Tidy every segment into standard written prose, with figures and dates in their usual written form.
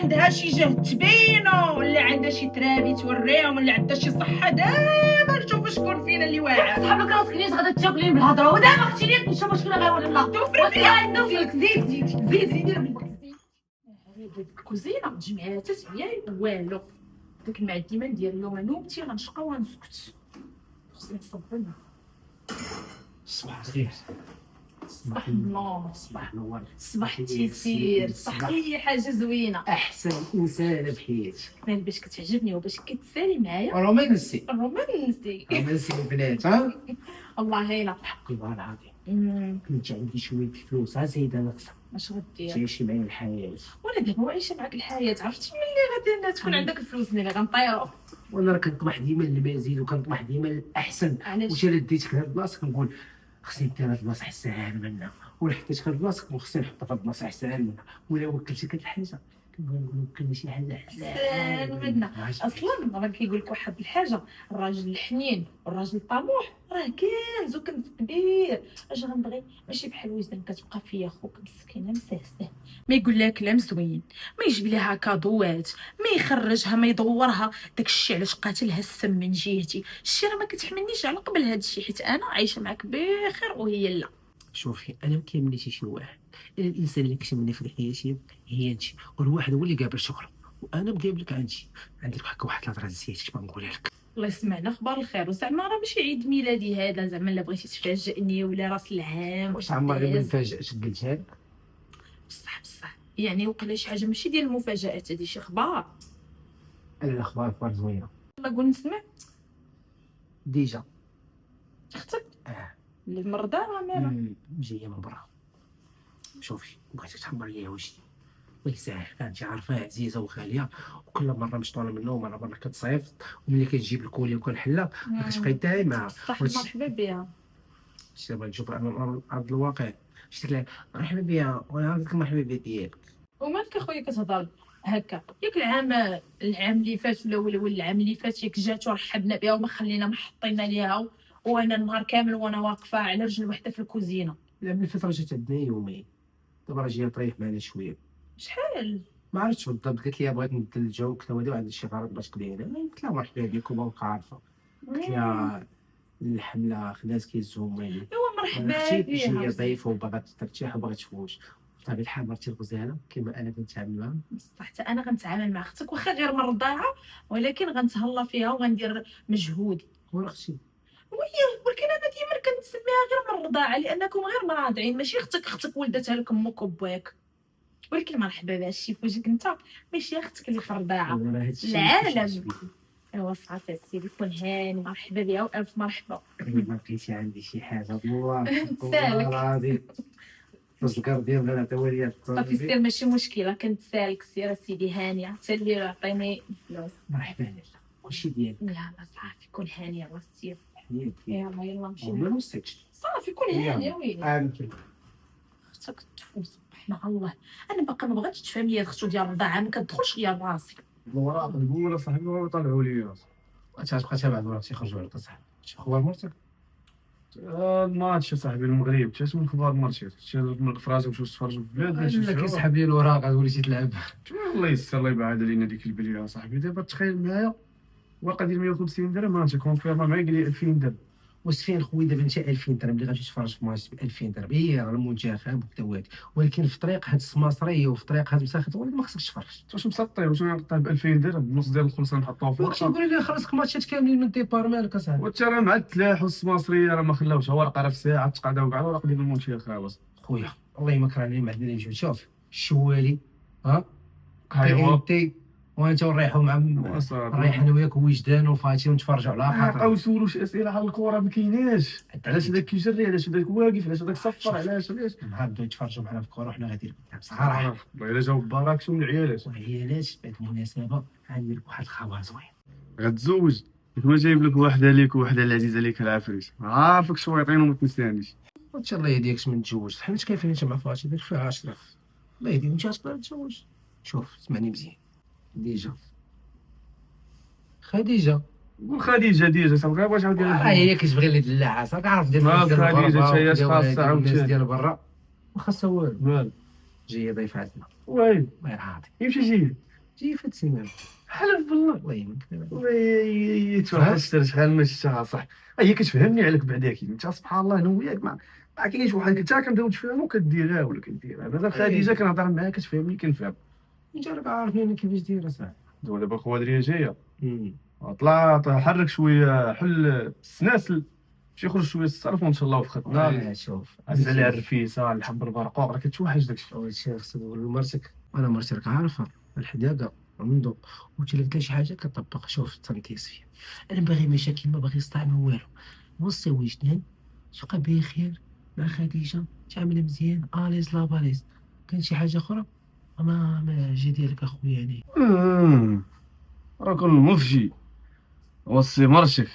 عندها شي جهد تبينو، ولا عندها شي ترابي توريهم، ولا عندها شي صحه. دابا نشوف شكون فينا اللي واعر. صحابك راسك ليش غادا تاكلين بالهضره ودابا اختي ليك نشوف شكون غيولي توفر فيا. نوفلك زيد هذيك الكوزينه جمعات عياي والو. ديك المعديمه ندير اليوم نوبتي غنشقى ونسكت. خصني نصبرنا. صباح الخير. صباح النور. صباح النور. صباح التيسير. صباح اي حاجه زوينه. احسن انسانه بحياتك. انا باش كتعجبني وباش كتسالي معايا رومانسي الرومانسي. رومانسي البنات ها. الله يلا والله العظيم كنت عندي شويه الفلوس ها زايده ناقصه. اش غدير؟ تعيشي معايا الحياه. وانا دابا عايشه معاك الحياه. عرفتي ملي غادي تكون عندك الفلوس ملي غنطيروا. وانا راه كنطمح ديما للمزيد وكنطمح ديما للاحسن. علاش؟ واش انا ديتك لهاد البلاصه كنقول خصني ندير هاد البلاصه احسن منها، ولا حطيتك هاد البلاصه خصني نحطها في هاد البلاصه احسن منها، ولا وكلتك هاد الحاجه كنبغي نقول وكلنا شي حاجه احسن منها. اصلا راه كيقول لك واحد الحاجه، الراجل الحنين والراجل الطموح راه كنز وكنز كبير. اش غنبغي؟ ماشي بحال وجدان كتبقى فيا خوك مسكينه مسهسه، ما يقول لها كلام زوين، ما يجيب لها كادوات، ما يخرجها، ما يدورها. داكشي علاش قاتلها السم من جهتي. الشي راه ما كتحملنيش على قبل هادشي، حيت انا عايشه معاك بخير وهي لا. شوفي انا ما كيهمنيش شي واحد، انا الانسان اللي كيهمني في حياتي هي انت، والواحد هو اللي قابل شغله، وانا مقابلك عندك واحد الهضره نسيتك ما نقولها لك. الله يسمعنا اخبار الخير. وزعما راه ماشي عيد ميلادي هذا، زعما لا بغيتي تفاجئني ولا راس العام. واش عمر غير مفاجاه قلتها لك؟ بصح يعني وقيلا شي حاجه ماشي ديال المفاجات، هادي شي خبار. انا الاخبار زوينه. يلا قول نسمع. ديجا اختك اه اللي مرضى راه مالها؟ جايه من برا. شوفي بغيتك تحمر ليا وجهي ويساع، انت عارفه عزيزه وخاليه، وكل مره مشطونه منه ومره كتصيفط، وملي كنجيب الكولي وكنحلها ما كتبقاي دايما. صح مرحبا بها. شتي بغيت نشوف انا ارض الواقع. شتي لها مرحبا بيا وانا عارفك مرحبا بيا ديالك. ومالك اخويا كتهضر هكا؟ ياك العام اللي فات ولا العام اللي فات ياك جات ورحبنا بها وما خلينا ما حطينا ليها، وانا النهار كامل وانا واقفه على رجل وحده في الكوزينه. لا من الفتره جات عندنا يومين، دابا راه جايه تريح معنا شويه. شحال؟ ما عرفتش بالضبط، قالت لي بغيت نبدل الجو وكذا وعندي شي غرض باش تقضينا. قلت لها مرحبا بكم وبقى عارفه. قلت لها الحمله خدات كيزوم يعني. ايوا مرحبا اختي بها. جايه ضيفه وبغات ترتاح وبغات تفوش. بطبيعه الحال مرتي الغزاله كما انا كنتعامل معاها. بصح حتى انا غنتعامل مع اختك واخا غير من الرضاعه، ولكن غنتهلا فيها وغندير مجهودي. ولا اختي ولكن انا ديما كنسميها غير من الرضاعه لانكم غير مراضعين، ماشي اختك ولدتها لك امك وباك. ولكن مرحبا بها الشي في وجهك انت، ماشي اختك اللي في الرضاعه. العالم. ايوا صافي السيدي كون هاني، مرحبا بها والف مرحبا. ما لقيتي عندي شي حاجه والله نتسالك. العظيم. الزكر ديالنا تا وليات صافي سير ماشي مشكله، كنتسالك. سير سيدي هانيه حتى اللي عطيني فلوس. مرحبا لك كلشي ديالك. يلا صافي كون هانيه الله سير. حياتي يلا نمشي. ما نوصيتش. صافي كون هانيه ويلي. اختك تفوز سبحان الله. انا باقا ما بغاتش تفهم لي اختو ديال الرضاعه، ما كتدخلش ليا لراسي. الوراق نقول صاحبي هو طلعوا لي تبقى تابع الوقت يخرجوا على صاحبي. شي خبر مرتك؟ الماتش صاحبي المغرب تاش من اخبار الماتش من فرازه مشاو تفرجوا في البلاد لا كيسحب لي الوراق غتولي تلعب. الله يسر الله يبعد علينا ديك البليه صاحبي. دابا تخيل معايا ورقه ديال 150 درهم انت كونفيرما معايا قال لي 2000 درهم. وسفين خويا دابا انت 2000 درهم اللي غتمشي تفرج في ماتش ب 2000 درهم هي راه المنتخب وكذا، ولكن في طريق هاد السماصريه وفي طريق هاد مساخط ولكن ما خصكش تفرج. واش مسطي واش نقطع ب 2000 درهم نص ديال الخلصه نحطوها في واش ورقه. نقول لك خلصك ماتشات كاملين من ديبار مالك اصاحبي. وانت راه مع التلاح والسماصريه راه ما خلاوش ورقه راه في ساعه تقعدوا كاع الورق ديال المنتخب خاوس. خويا الله يمكر علينا ما عندنا اللي نجيو. شوف الشوالي ها ايوا انتي وانت نريحوا مع نريح انا وياك وجدان وفاتي ونتفرجوا على خاطر بقاو يسولوا شي اسئله على الكره ما كايناش. علاش هذاك كيجري علاش هذاك واقف علاش هذاك صفر علاش نهار بداو يتفرجوا معنا في الكره وحنا غاديين قدام صراحه. الا جاو باراك شنو العيالات وعيالات بهذه المناسبه غندير لك واحد الخبر زوين. غتزوج كما جايب لك واحده ليك وواحده العزيزه ليك العفريت عارفك شويطين وما تنسانيش. وان شاء الله يهديك من تزوج حيت كيفين انت مع فاتي داك فيها 10 الله يهديك انت تقدر تزوج. شوف اسمعني مزيان ديجا خديجه خديجه صافي واش عاود هي كتبغي اللي دلعها صافي عارف ديال خديجه هي خاصه الناس عاوتاني ديال برا ما خاصها والو مال جايه ضيف عندنا وي الله يرحمها يمشي شي جي فهاد السيمانه حلف بالله. الله يعينك. وي توحد شتا شحال ما شفتها صح. هي كتفهمني عليك بعدا كي انت سبحان الله انا وياك ما كاينش واحد حتى كنبداو نتفاهموا كديرها ولا كديرها. مثلا خديجه كنهضر معاها كتفهمني كنفهم. انت راك عارفني انا كيفاش داير اصاحبي. دابا الخوادريه جايه طلع حرك شويه حل السناسل باش يخرج شويه الصرف وان شاء الله وفقتنا. شوف عز عليها الرفيسه الحب البرقوق راه كتوحش داكشي. اول شيء خصك تقول لمرتك انا مرتي راك عارفه الحداقه عنده قلت لك شي حاجه كطبق. شوف التنكيس فيه انا باغي مشاكل ما باغي صداع ما والو. وصي وجدان تبقى بخير مع خديجه تعامل مزيان اليز لا باليز. كاين شي حاجه اخرى ما جي ديالك اخويا يعني. راكم المفجي وصي مرتك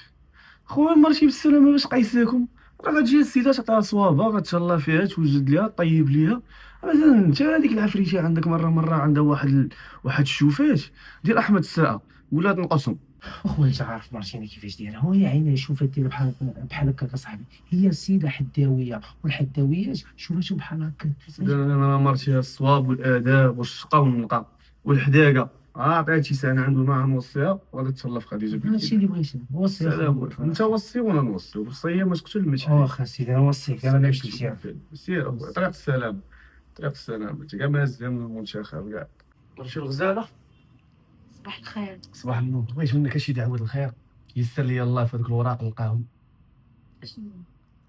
خويا مرتي بالسلامه باش قيساكم. راه غتجي السيده تعطيها صوابه غتشلى فيها توجد ليها طيب ليها. مثلا انت هذيك العفريتي عندك مره عندها واحد الشوفات ديال احمد الساعه ولات نقصم. اخويا انت عارف مرتي كيفاش دايره. هو يا عيني شوفات ديالها بحال هكاك اصاحبي. هي السيده حداويه والحداويات شوفاتهم بحال هكاك. انا مرتي الصواب والاداب والشقه والنقا والحداقه عطيتي سنه عنده ما نوصيها وغادي تهلا في خديجه. هادشي اللي بغيتي وصي. سلام انت وصي وانا نوصي الوصيه ما تقتل ما تحيد. واخا سيدي انا وصيك انا نمشي لشي سير أخويا، طريق السلام طريق السلام. انت كاع مازال من المنتخب كاع. مرتي الغزاله صباح الخير. صباح النور. بغيت منك شي دعوه الخير يسر لي الله في هذوك الوراق نلقاهم. اشنو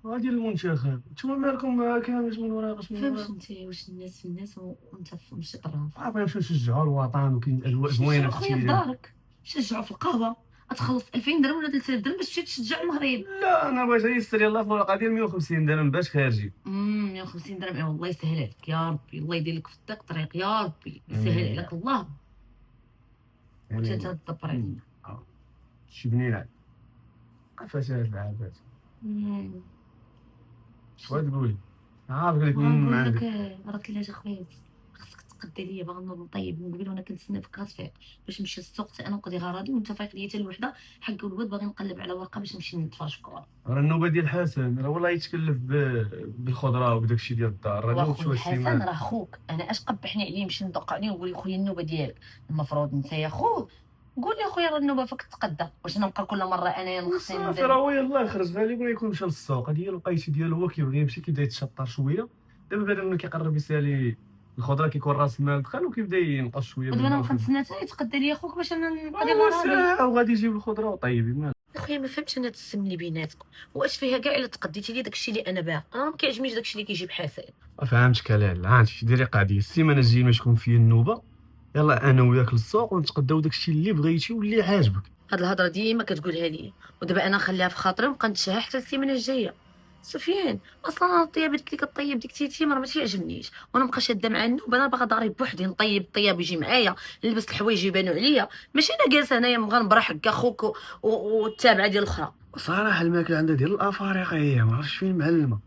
غادي للمنتخب نتوما مالكم كامل من وراق شنو فهمت انت واش الناس في الناس وانت في شي طراف. بغينا نمشيو نشجعوا الوطن وكاين الاجواء زوينه في خويا في التيلي. دارك شجعوا في القهوه غتخلص 2000 درهم ولا 3000 درهم باش تمشي تشجع المغرب. لا انا بغيت يسر لي الله في الورقه ديال 150 درهم باش خارجي. 150 درهم والله يسهل عليك يا ربي. الله يدير لك في الطريق طريق يا ربي يسهل عليك الله. وانت تدبر عليا شي بنينه عفاش هاد العافات شويه تقولي عارف قلت نقول عندك. لك راه ثلاجه خويا خصك تقدي ليا باغا نوض نطيب من قبل وانا كنتسنى فيك غتفيق باش نمشي للسوق حتى انا نقضي غراضي وانت فايق ليا حتى الوحده حق الولاد باغي نقلب على ورقه باش نمشي نتفرج في الكره. راه النوبه ديال حسن راه والله يتكلف بالخضره وداك الشيء ديال الدار راه نوض شويه حسن السيمانه. راه خوك انا اش قبحني عليه نمشي ندق عليه ونقول خويا النوبه ديالك. المفروض انت يا خو قول لي خويا راه النوبه فيك تقدى. واش انا نبقى كل مره انا نخصني صافي راه هو يلاه خرج غالبا يكون مشى للسوق هذه هي الوقيته ديالو. هو كيبغي يمشي كيبدا يتشطر شويه. دابا بدا ملي كيقرب يسالي الخضره كيكون راس المال دخل وكيبدا ينقص شويه. ودابا انا نبقى نتسنى حتى يتقدى ليا خوك باش انا نقضي هو غراضي. ساعه وغادي يجيب الخضره وطيبي مال. خويا ما فهمتش انا السم اللي بيناتكم واش فيها كاع الا تقديتي لي داكشي اللي انا باغي. انا ما كيعجبنيش داكشي اللي كيجيب حسن. فهمتك لالا. عرفتي ديري قضيه السيمانه الجايه ما تكون فيا النوبه يلا انا وياك للسوق ونتقداو داكشي اللي بغيتي واللي عاجبك. هاد الهضره ديما كتقولها لي ودابا انا نخليها في خاطري ونبقى نتشاها حتى السيمانه الجايه. سفيان اصلا انا الطيابات اللي كطيب ديك تيتيم راه ما تيعجبنيش وانا نبقى شاده مع النوبه. انا باغا داري بوحدي نطيب الطياب يجي معايا نلبس الحوايج يبانوا عليا ماشي انا جالسه هنايا نبغى نبرح هكا خوك والتابعه ديال الاخرى. صراحه الماكله عندها ديال الافارقه ما عرفتش فين معلمه.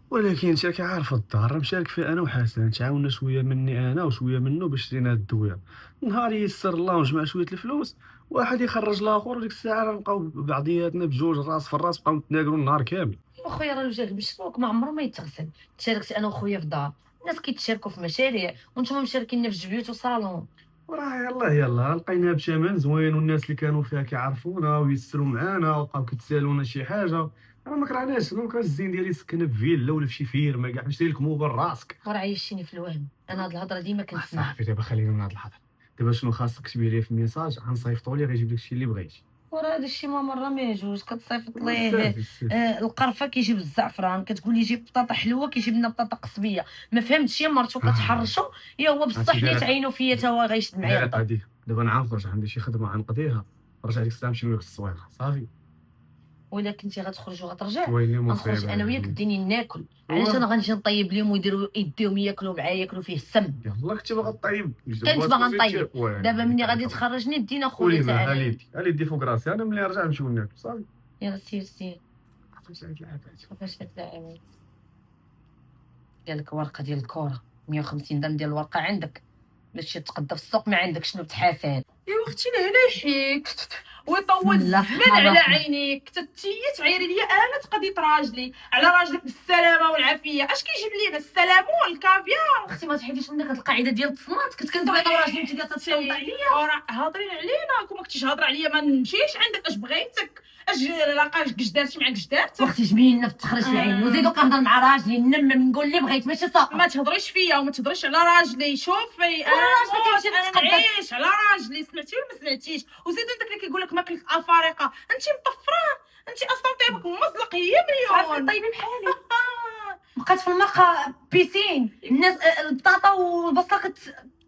ولكن انت كعارف الدار راه مشارك فيها انا وحسن تعاوننا شويه مني انا وشويه منه باش شرينا هاد الدويه. نهار يسر الله ونجمع شويه الفلوس واحد يخرج الاخر ديك الساعه راه نبقاو بعضياتنا بجوج راس في الراس بقاو نتناقروا النهار كامل. خويا راه الوجه بالشبوك ما عمره ما يتغسل. تشاركت انا وخويا في الدار الناس كيتشاركوا في مشاريع وانتم مشاركين في جبيوت وصالون. وراه يلا لقيناها بثمن زوين والناس اللي كانوا فيها كيعرفونا ويسروا معانا وبقاو كيتسالونا شي حاجه. انا ما كرهناش الزين ديالي سكن في فيلا ولا في شي فيرما كاع نشري لك موبل راسك. وراه عايشيني في الوهم. انا هاد الهضره ديما كنسمع. صافي دابا خلينا من هاد الهضره. دابا شنو خاصك تكتبي لي في الميساج غنصيفطو لي غيجيب لك الشيء اللي بغيتي. وراه هذا الشيء ما مره ما يجوز كتصيفط ليه القرفه كيجيب الزعفران كتقول لي جيب بطاطا حلوه كيجيب لنا بطاطا قصبيه. ما فهمتش يا مرتو كتحرشوا يا هو بصح اللي تعينوا فيا تا هو غيشد معايا الضو. دابا انا عارف عندي شي خدمه غنقضيها رجع ديك الساعه نمشي لك الصويره صافي. ولا كنتي غتخرج وغترجع ويلي غنخرج انا وياك ديني ناكل. علاش انا غنجي نطيب لهم ويديروا يديهم ياكلوا معايا ياكلوا فيه السم. يلاه كنتي باغا طيب كنت باغا نطيب. دابا ملي غادي تخرجني دينا خويا تاع انا علي دي فوق راسي انا ملي نرجع نمشيو ناكل صافي. يلا سير عرفتي هاد العافات كيفاش تتلاعب. قال لك ورقه ديال الكره 150 درهم ديال الورقه عندك باش تقدى في السوق ما عندك شنو بتحاسن. يا اختي لهنا يحييك ويطول بسم الله الزمن الرحمن على الرحيم. عينيك تتي تعيري لي انا تقضي راجلي على راجلك بالسلامه والعافيه. اش كيجيب لينا السلامه والكافيار؟ اختي ما تحيديش منك هاد القاعده ديال التصنات، كنت كندوي انا وراجلي انت جالسه تصوتي عليا. وراه هاضرين علينا كون ما كنتيش هاضره عليا ما نمشيش عندك. اش بغيتك؟ اش لاقاش دارتي معاك دارت؟ اختي جميلنا في تخرج العين وزيدو كنهضر مع راجلي ننمم نقول اللي بغيت ماشي صافي. ما تهضريش فيا وما تهضريش على راجلي. شوفي انا راجلك نموت، يمشي انا يتقدم. نعيش على راجلي. سمعتي ولا ما سمعتيش؟ وزيد داك اللي كيقول لك ماكله الافارقه انت مطفره. انت اصلا طيبك مزلق هي مليون. طيبين بحالي بقات في الماء بيسين الناس البطاطا والبصله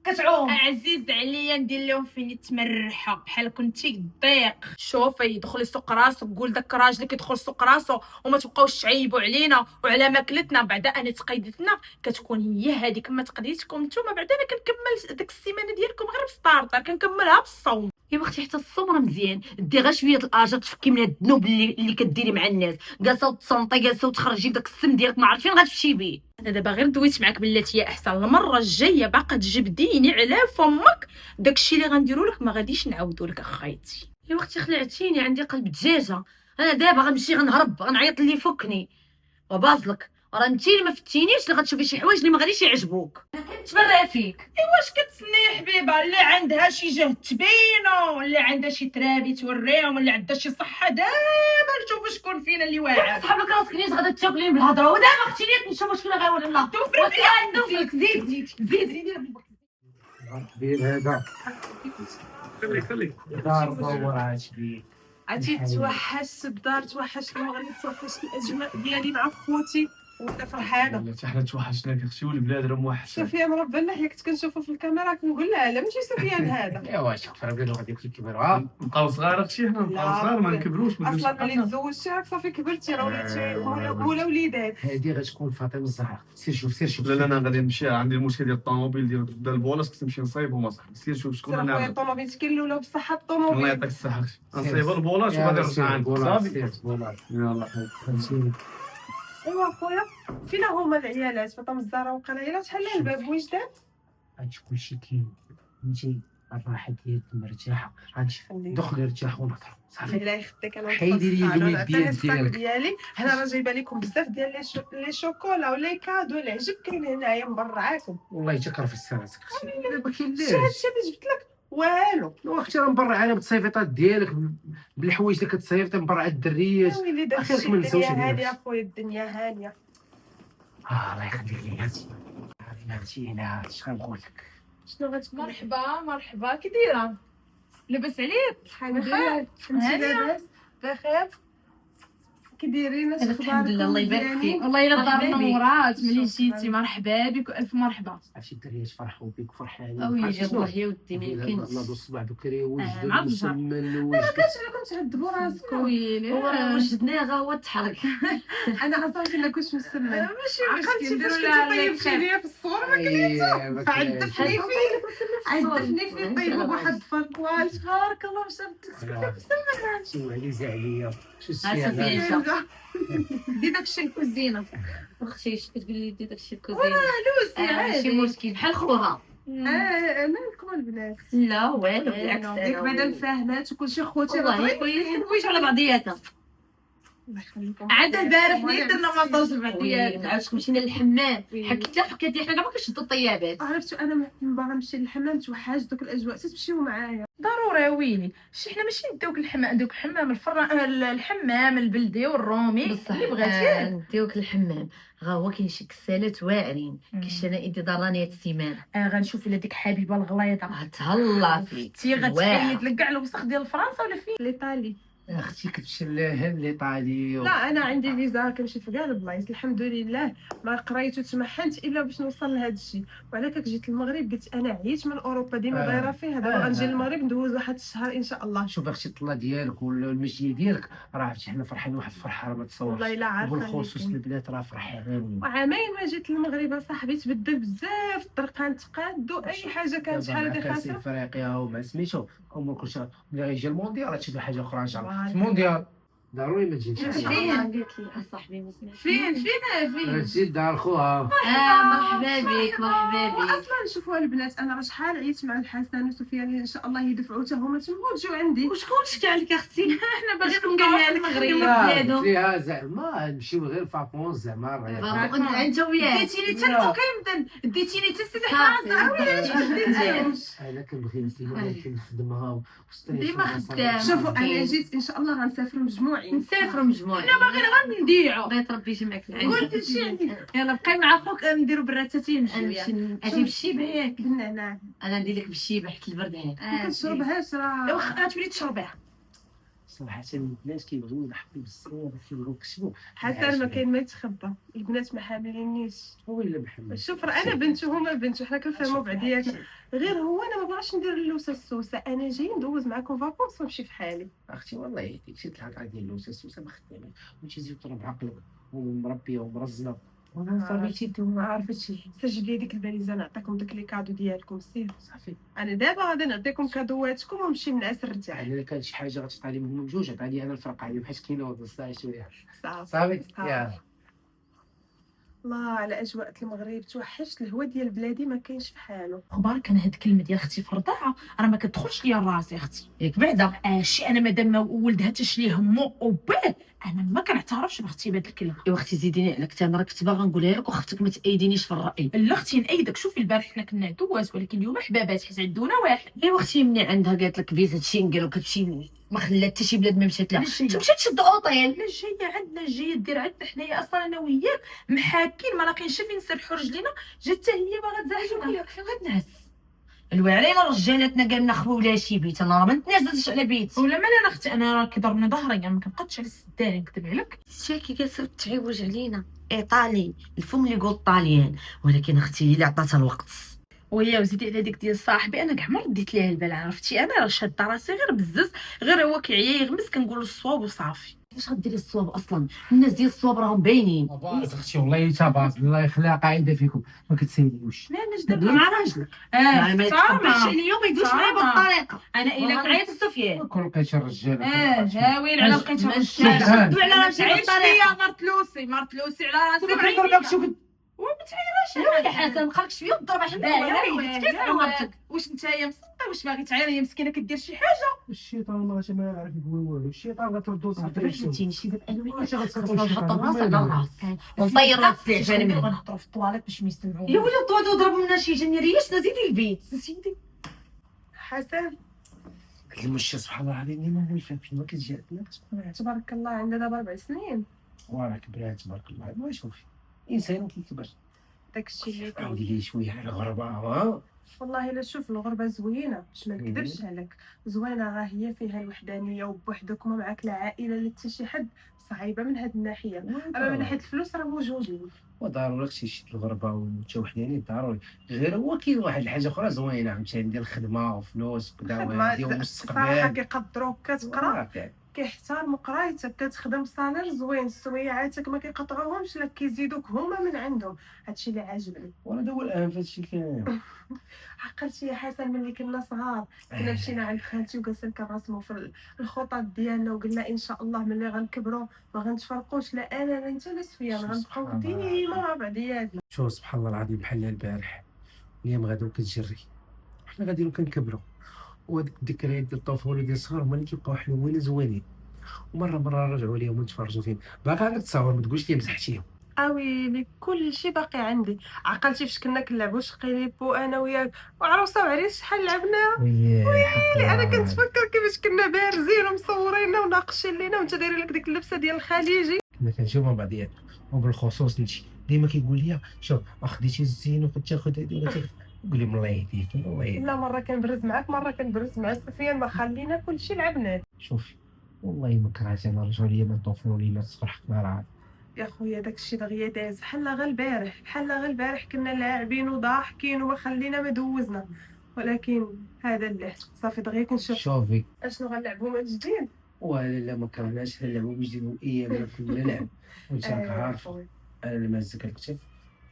كتعوم. عزيز عليا ندير لهم فين يتمرحوا بحال كنتي ضيق. شوفي دخلي سوق راسك قول داك راجلك يدخل سوق راسو وما تبقاوش تعيبوا علينا وعلى ماكلتنا. بعدا انا تقيدتنا كتكون هي هذيك ما تقديتكم نتوما. بعدا انا كنكمل ديك السيمانه ديالكم غير بستارتر كنكملها بالصوم. يا اختي حتى الصوم راه مزيان، دي غير شويه الاجر تفكي من هاد الذنوب اللي كديري مع الناس، جالسه تصنطي جالسه وتخرجي بداك السم ديالك ما عرفت فين غتمشي بيه. انا دابا غير دويت معاك بلاتي احسن. المره الجايه باقا تجبديني على فمك. داكشي اللي غنديرو لك ما غاديش نعاودو لك اخايتي. يا اختي خلعتيني، عندي قلب دجاجه. انا دابا غنمشي غنهرب غنعيط اللي يفكني وبازلك. راه انت اللي ما فتينيش اللي غتشوفي شي حوايج اللي ما غاديش يعجبوك. انا كنتبرع فيك. واش كتسني يا حبيبه؟ اللي عندها شي جهد تبينو، اللي عندها شي ترابي توريهم، اللي عندها شي صحه دابا نشوفوا شكون فينا اللي واعر. صحاب لك راسك نيت غادا تاكلين بالهضره ودابا اختي نيت نشوفوا شكون غيولي الله. توفري دوفلك زيد كبير هذا خلي دار دور عاجبين. عرفتي توحشت الدار، توحشت المغرب، توحشت الاجواء ديالي مع خواتي ولا فرحانه. بلاتي حنا توحشناك اختي والبلاد راه موحشه. سفيان ربنا ناحيه كنت كنشوفه في الكاميرا كنقول لا لا ماشي سفيان هذا. يا واش تفرق بينو غادي كبير. نبقاو صغار اختي حنا نبقاو لا، صغار ما نكبروش ما اصلا ملي نديروش تزوجتي راك صافي كبرتي راه وليتي ولا وليدات. هذه غتكون فاطمه الزهراء. سير شوف لا انا غادي نمشي عندي المشكل ديال الطوموبيل ديال البولاص خصني نمشي نصايبهم اصاحبي. سير شوف شكون سير انا خويا نعرف. الطوموبيل تكلولا بالصحه الله الطوموبيل. يعطيك الصحه اختي نصايبها البولاص وغادي نرجع عندك صافي. يلا حبيبي. ايوا خويا فينا هما العيالات؟ فاطمه الزهراء وقال لها شحال الباب وجدان. غادي كلشي كاين. انتي الراحه ديالك مرتاحه غادي دخلي ارتاح ونهضروا صافي. الله يخديك انا حيدي لي اليد ديالك. ديالي انا راه جايبه لكم بزاف ديال لي شوكولا ولي كادو العجب كاين هنايا مبرعاكم. والله تكره في السنه اختي دابا كاين شي هادشي اللي جبت لك والو. اختي راه مبرع انا بالتصيفيطات ديالك بالحوايج اللي كتصيفطي مبرع الدريات. ويلي داك أخيرك الشيء ما نساوش الدنيا علينا. هانيه اخويا الدنيا هانيه. الله يخليك لي هاتي هنا اش غنقول لك. شنو غتقول؟ مرحبا كي دايره؟ لاباس عليك؟ بخير. انت لاباس؟ بخير. كي دايرين؟ اش اخباركم؟ الحمد لله الله يبارك فيك. والله الا الدار مرحبا بك. نورات ملي جيتي. مرحبا بك والف مرحبا. عرفتي الدريات فرحوا بك فرحانين. اويلي والله يا ودي ما يمكنش. ناضوا الصباح بكري وجد مع الفجر. مسمن ما كانش كنت عذبوا راسكم. ويلي وجدناه غا هو تحرك. انا اصلا كنا كنتش مسمن. ماشي عقلتي فاش فاش كنتي طيبتي ليا في الصور ما كليتو. عدفني فيه عدفني فيه طيب بواحد الفرقوال. تبارك الله مشات شو عزيزه عليا شو سفيان. دي داكشي الكوزينه. اختي اش كتقولي لي دي داكشي الكوزينه؟ لوسي ماشي عادي. مشكل بحال خوها. مالكم البنات؟ لا والو بالعكس ديك بعدا الفاهمات وكلشي خوتي والله كنبويش على بعضياتنا. الله يخليكم. عاد البارح ملي درنا ماساج لبعضياتنا عاد مشينا للحمام حكيت حكيتي حنا كاع ما كنشدوا الطيابات. عرفتوا انا باغا نمشي للحمام توحاش دوك الاجواء تمشيو معايا ضروري. ويلي شي حنا ماشي ندوك الحمام دوك الحمام الحمام البلدي والرومي اللي بغيتيه. نديوك الحمام غا هو كاين شي كسالات واعرين كالشنائد ضرانيه السيمانه. غنشوف الا ديك حبيبه الغليظه تهلا فيك تي غتحيد لك كاع الوسخ ديال فرنسا ولا فين ليطالي. اختي كتمشي لإيطالي لا انا عندي فيزا كنمشي في كاع البلايص الحمد لله. ما قريت وتمحنت الا باش نوصل لهذا الشيء. وعلى كك جيت للمغرب قلت انا عييت من اوروبا ديما دايره فيها. دابا غنجي للمغرب ندوز واحد الشهر ان شاء الله. شوف اختي الطلا ديالك والمجيه ديالك راه عرفتي حنا فرحانين واحد الفرحه راه ما تصورش. والله الا عارفه بالخصوص البنات راه فرحانين. وعامين ما جيت للمغرب اصاحبي تبدل بزاف الطرقان تقادو اي حاجه كانت شحال هادي كاس خاسره. افريقيا وما سميتو امور كلشي ملي غيجي المونديال غتشوفي حاجه اخرى ان شاء الله. والله. في المونديال ضروري ما تجيش فين قالت لي اصاحبي ما سمعتش فين تجي لدار خوها. مرحبا بك مرحبا بك. اصلا شوفوا البنات، انا راه شحال عييت مع الحسن وسفيان اللي ان شاء الله يدفعوا حتى هما تما وتجيو عندي. وشكون شكى عليك اختي؟ احنا باغيين شكون قال لها نبقاو في المغرب؟ المغرب. بلادو. فيها زعما نمشيو غير فاكونس زعما انت وياه ديتيني حتى المكيمدن، ديتيني حتى سيدي صافي. انا كنبغي نسينا ولكن نخدمها وستريس. ديما خدام. شوفوا انا جيت ان شاء الله غنسافروا مجموعين. نسافروا مجموعة. حنا باغيين غير نديعو. بغيت ربي يجمعك العين. قلت شي عندي. يلا بقاي مع خوك نديرو براتاتي انا نمشيو. نمشي اجيب الشيبه ياك. بالنعناع انا ندير لك بالشيبه حيت البرد هذا. ما كنشربهاش راه. واخا تولي تشربيها. صراحه الناس كيبغيو يحطوا بزاف كيبغيو يكسبوا. حسن ما كاين ما يتخبى، البنات ما حاملينيش. هو اللي محمد. شوف راه انا بنت وهما بنت وحنا كنفهموا بعضياتنا، غير هو انا ما بغاش ندير اللوسه السوسه، انا جاي ندوز معاكم فاكونس ونمشي في حالي. اختي والله يهديك شي الهضره ديال اللوسه ما خدامين وانت زيد تضرب عقلك ومربيه ومرزنه وانا صافي ما عارفتش. سجل لي ديك الباليزه نعطيكم داك لي كادو ديالكم سير. صافي انا دابا غادي نعطيكم كادواتكم ونمشي نعس الرجال. انا كان شي حاجه غتبقى لي مهمه بجوج عطاني انا الفرق عليهم حيت كاينه هاد الساعه شويه. صافي يا الله على اجواء المغرب، توحشت الهوا ديال بلادي ما كاينش في حاله. اخبارك انا هاد الكلمه ديال اختي فرضاعه راه ما كتدخلش ليا راسي اختي ياك بعدا شي انا مادام ما ولدها حتى شي ليه همو وباه انا ما كنعترفش باختي بهاد الكلمه. ايوا اختي زيديني على كتاب راه كنت باغا نقولها لك وخفتك ما تايدينيش في الراي. لا اختي نأيدك. شوفي البارح حنا كنا دوات ولكن اليوم حبابات حيت عندنا واحد. ايوا اختي مني عندها قالت لك فيزا شينغن وكتمشي ما خلات حتى شي بلاد ما مشات لها. ماشي. تمشي تشد اوطيل. لا جايه عندنا جايه دير عندنا حنايا اصلا انا وياك محاكين ما لاقيين شي فين نسرحوا رجلينا. جات حتى هي باغا تزعجنا. فين غتنعس الواعرين رجالاتنا قال نخوي ولا شي بيت انا راه ما نتنازلش على بيت. ولا مالي انا اختي انا راه كيضربني ظهري انا ما كنبقاش على السدان نكذب عليك. شاكي جالسه تعوج علينا ايطالي الفم اللي يقول طاليان ولكن اختي هي اللي عطاتها الوقت. وهي وزيدي على ديك ديال صاحبي انا كاع ما رديت ليها البال عرفتي انا راه شاده راسي غير بزز غير هو كيعيا يغمس كنقول له الصواب وصافي. علاش غديري الصواب اصلا الناس ديال الصواب راهم باينين. باز اختي والله تباز الله يخليها قاعده فيكم ما كتسيبوش. لا انا دابا مع راجلك ما يتقبلش عليا وما يدوش معايا بهالطريقه. انا الا عيط السفيان كون لقيت الرجال وين على لقيت ماشي الرجال شدوا على راجلي عيش بالطريقه. فيا مرت لوسي على راسي ما كيضربك شو يا حسن مخليكش فيا وضرب عشان مرتك. واش نتايا مصدقه واش باغي تعايري يا مسكينه كدير شي حاجه. الشيطان ما غاش ما يعرف يقول والو الشيطان غتردو صافي فهمتيني شي دابا انا واش غتسرقوا خاصنا الشيطان؟ نحط الراس على الراس ونطير راس العفانه منها. غنهضروا في الطواليت باش ما يسمعوش. يا ولي طواد وضربوا لنا شي جنريشنا زيدي البيت سيدي حسن المشي سبحان الله العظيم ديما مولفه فين ما كتجي عندنا تبارك الله عندنا دابا 4 سنين. وراك كبرات تبارك الله ما شوفي انسان كيكبر داكشي اللي كاين. عاودي لي شويه على الغربه والله الا شوف الغربه زوينه باش ما نكذبش عليك، زوينه راه هي فيها الوحدانيه وبوحدك وما معاك لا عائله لا حتى شي حد. صعيبه من هاد الناحيه، اما من ناحيه الفلوس راه موجودين. وضروري خصك شي الغربه وتوحداني ضروري. غير هو كاين واحد الحاجه اخرى زوينه عاوتاني ديال الخدمه وفلوس وكذا خدمة وهادي صراحه ومستقبل كيقدروك كتقرا كيحترموا قرايتك كتخدم صالير زوين سويعاتك ما كيقطعوهمش لا كيزيدوك هما من عندهم. هادشي اللي عاجبني. وانا هو الاهم في هادشي كامل. عقلتي يا حسن ملي كنا صغار كنا مشينا عند خالتي وجالسين كنرسموا في الخطط ديالنا وقلنا ان شاء الله ملي غنكبروا ما غنتفرقوش لا انا لا انت لا سفيان غنبقاو ديما مع بعضياتنا. شوف سبحان الله العظيم بحال البارح اليوم غادي كتجري حنا غاديين كنكبروا وهاديك الذكريات ديال الطفوله ديال الصغر هما اللي كيبقاو حلوين زوينين ومره نرجعوا ليهم ونتفرجوا فيهم. باقي عندك تصاور ما تقولش لي مسحتيهم. اويلي كلشي باقي عندي. عقلتي فاش كنا كنلعبوا شقيليبو انا وياك وعروسه وعريس شحال لعبنا. ويلي انا كنتفكر كيفاش كنا بارزين ومصورينا وناقشين لينا وانت داير لك ديك اللبسه ديال الخليجي. كنا كنجيو مع بعضياتنا وبالخصوص انت ديما كيقول لي شوف خديتي الزين وكنت تاخذ هذه قولي الله يهديك الله يهديك. لا مره كنبرز معاك مره كنبرز مع سفيان ما خلينا كلشي لعبنا. شوفي والله ما كرهت انا رجوليه من طفولي ما تفرح كبار يا خويا داكشي دغيا داز بحال غير البارح كنا لاعبين وضاحكين وما خلينا ما دوزنا. ولكن هذا اللي صافي دغيا كنشوف شوفي اشنو غنلعبوا من جديد. ولا لا ما كرهناش نلعبوا بجديد ايامنا كنا لعب وانت عارف انا اللي مازك الكتف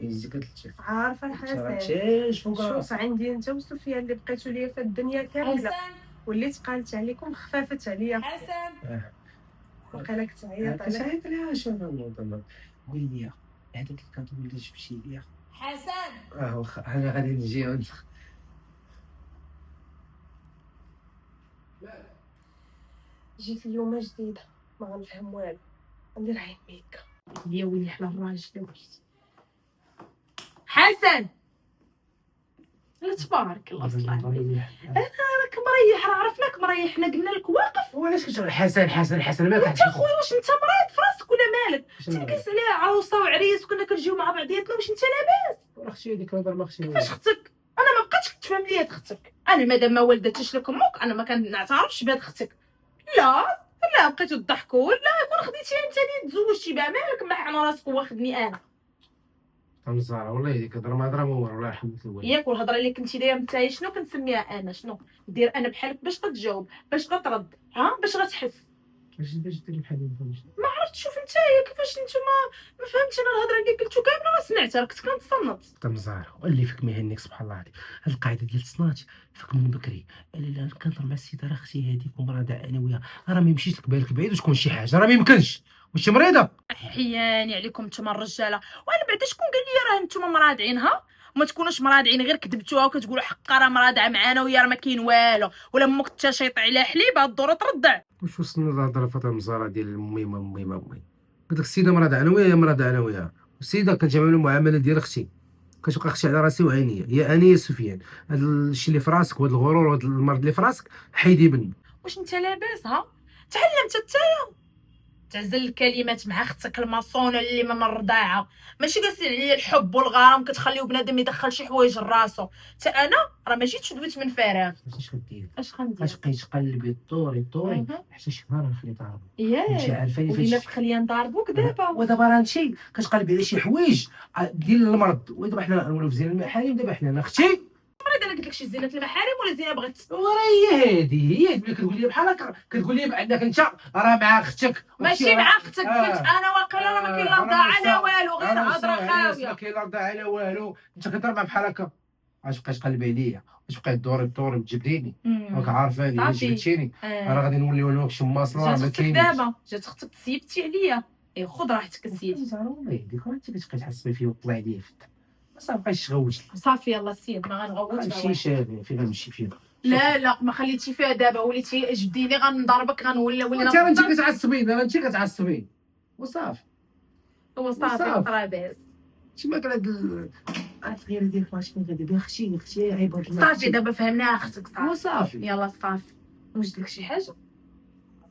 يزك الكتف عارفه الحسن. تيش فوق شوف راسك. عندي انت وسفيان اللي بقيتوا ليا في الدنيا كامله وليت قالت عليكم خفافت عليا. حسن وقيلا كتعيط عليه. كتعيط عليها شنو الموضوع؟ قول لي هذاك الكادو اللي جبتي ليا حسن واخا انا غادي نجي جيت اليوم جديده ما غنفهم والو، ندير عين ميكا. يا ويلي على الراجل ويلي. حسن لا تبارك الله صلاح راك مريح، راه عرفناك مريح، حنا قلنا لك واقف. وعلاش كتقول حسن حسن حسن ما انت خويا واش انت مريض في راسك ولا مالك؟ تنكس عليها عروسه وعريس وكنا كنجيو مع بعضياتنا، واش انت لاباس؟ اختي هذيك الهضره ما اختي كيفاش اختك؟ انا ما بقيتش كتفهم ليا اختك، انا مادام ما ولدتش لك امك انا ما كنعترفش بهاد اختك. لا لا بقيتو تضحكوا، لا يكون خديتيها انت اللي تزوجتي بها، مالك محن راسك واخدني انا. الزهره والله هذيك الهضره ما هضره ما والو الله يرحم الوالد. ياك والهضره اللي كنتي دايره نتايا شنو كنسميها انا؟ شنو ندير انا بحالك باش غتجاوب، باش غترد، باش غتحس؟ باش ديري بحال هكا فهمتي؟ عرفت شوف نتايا كيفاش نتوما ما فهمتش انا الهضره اللي قلتو كامله، راه سمعتها كنت كنتصنت. الزهره واللي فيك ما يهنيك سبحان الله العظيم. هاد القاعده ديال الصنات فيك من بكري. لا كنهضر مع السيده راه اختي هذيك ومراضع انا وياها، راه ما يمشيش لك بالك بعيد وتكون شي حاجه، راه ما يمكنش. واش مريضه؟ حياني عليكم نتوما الرجاله، وانا بعدا شكون قال لي راه نتوما مرادعينها؟ وما تكونوش مرادعين غير كذبتوها وكتقولوا حقا راه مرادعه معانا ويا راه ما كاين والو، ولا امك تشيط عليها حليب هاد الدوره ترضع. واش وصلنا للهضره فاطمه الزهراء ديال الميمه قلت لك السيده مراد انا وياها مراد انا وياها، والسيده كتعامل المعامله ديال اختي، كتبقى اختي على راسي وعينيا، يا انا يا سفيان. هذا الشيء اللي في راسك وهذا الغرور وهذا المرض اللي في راسك حيدي منه. واش انت لاباس؟ تعلمت حتى تعزل الكلمات مع اختك المصونه اللي من الرضاعه، ماشي قاسين عليا الحب والغرام كتخليو بنادم يدخل شي حوايج لراسو. حتى انا راه ما جيتش دويت من فراغ. اش غدير؟ اش غندير؟ غتبقاي تقلبي طوري حتى شي نهار نخلي ضربو. انت ياه عارفه ولينا فاش في خلينا نضربوك دابا. ودابا راه نمشي كتقلبي على شي حوايج ديال المرض، ودابا حنا نولوا في زين المحارم. دابا حنا اختي انا قلت لك شي زينه المحارم ولا زينه بغيت؟ وراه هي هذه اللي كتقول لي بحال هكا، كتقول لي عندك انت راه مع اختك ماشي مع اختك. قلت انا واقيلا راه ما كاين لا رضاعه لا والو، غير هضره ما خاويه. كاين لا رضاعه لا والو. انت كتهضر بحال هكا غتبقاي تقلبي عليا وتبقاي تدوري وتجبديني راك عارفاني الا صافي. جبتيني راه غادي نوليو لك شي ماصله جات ما اختك كاينش. دابا، جات اختك تسيبتي عليا. خذ راحتك السيد. زعما والله يهديك راه انت كتبقاي تحسبي فيه وطلع عليا في الدم، ما صافيش تغوت صافي يلا سيد ما غنغوت غنمشي شافي فين غنمشي فين. لا ما خليتي فيها دابا، وليتي جبديني غنضربك غنولي انت راه انت كتعصبين وصافي. هو صافي طرابيز. شي كان هاد التغيير ديالك ماشي فين غادي بها اختي عيب صافي دابا فهمنا اختك صافي. وصافي يلا صافي نوجد لك شي حاجه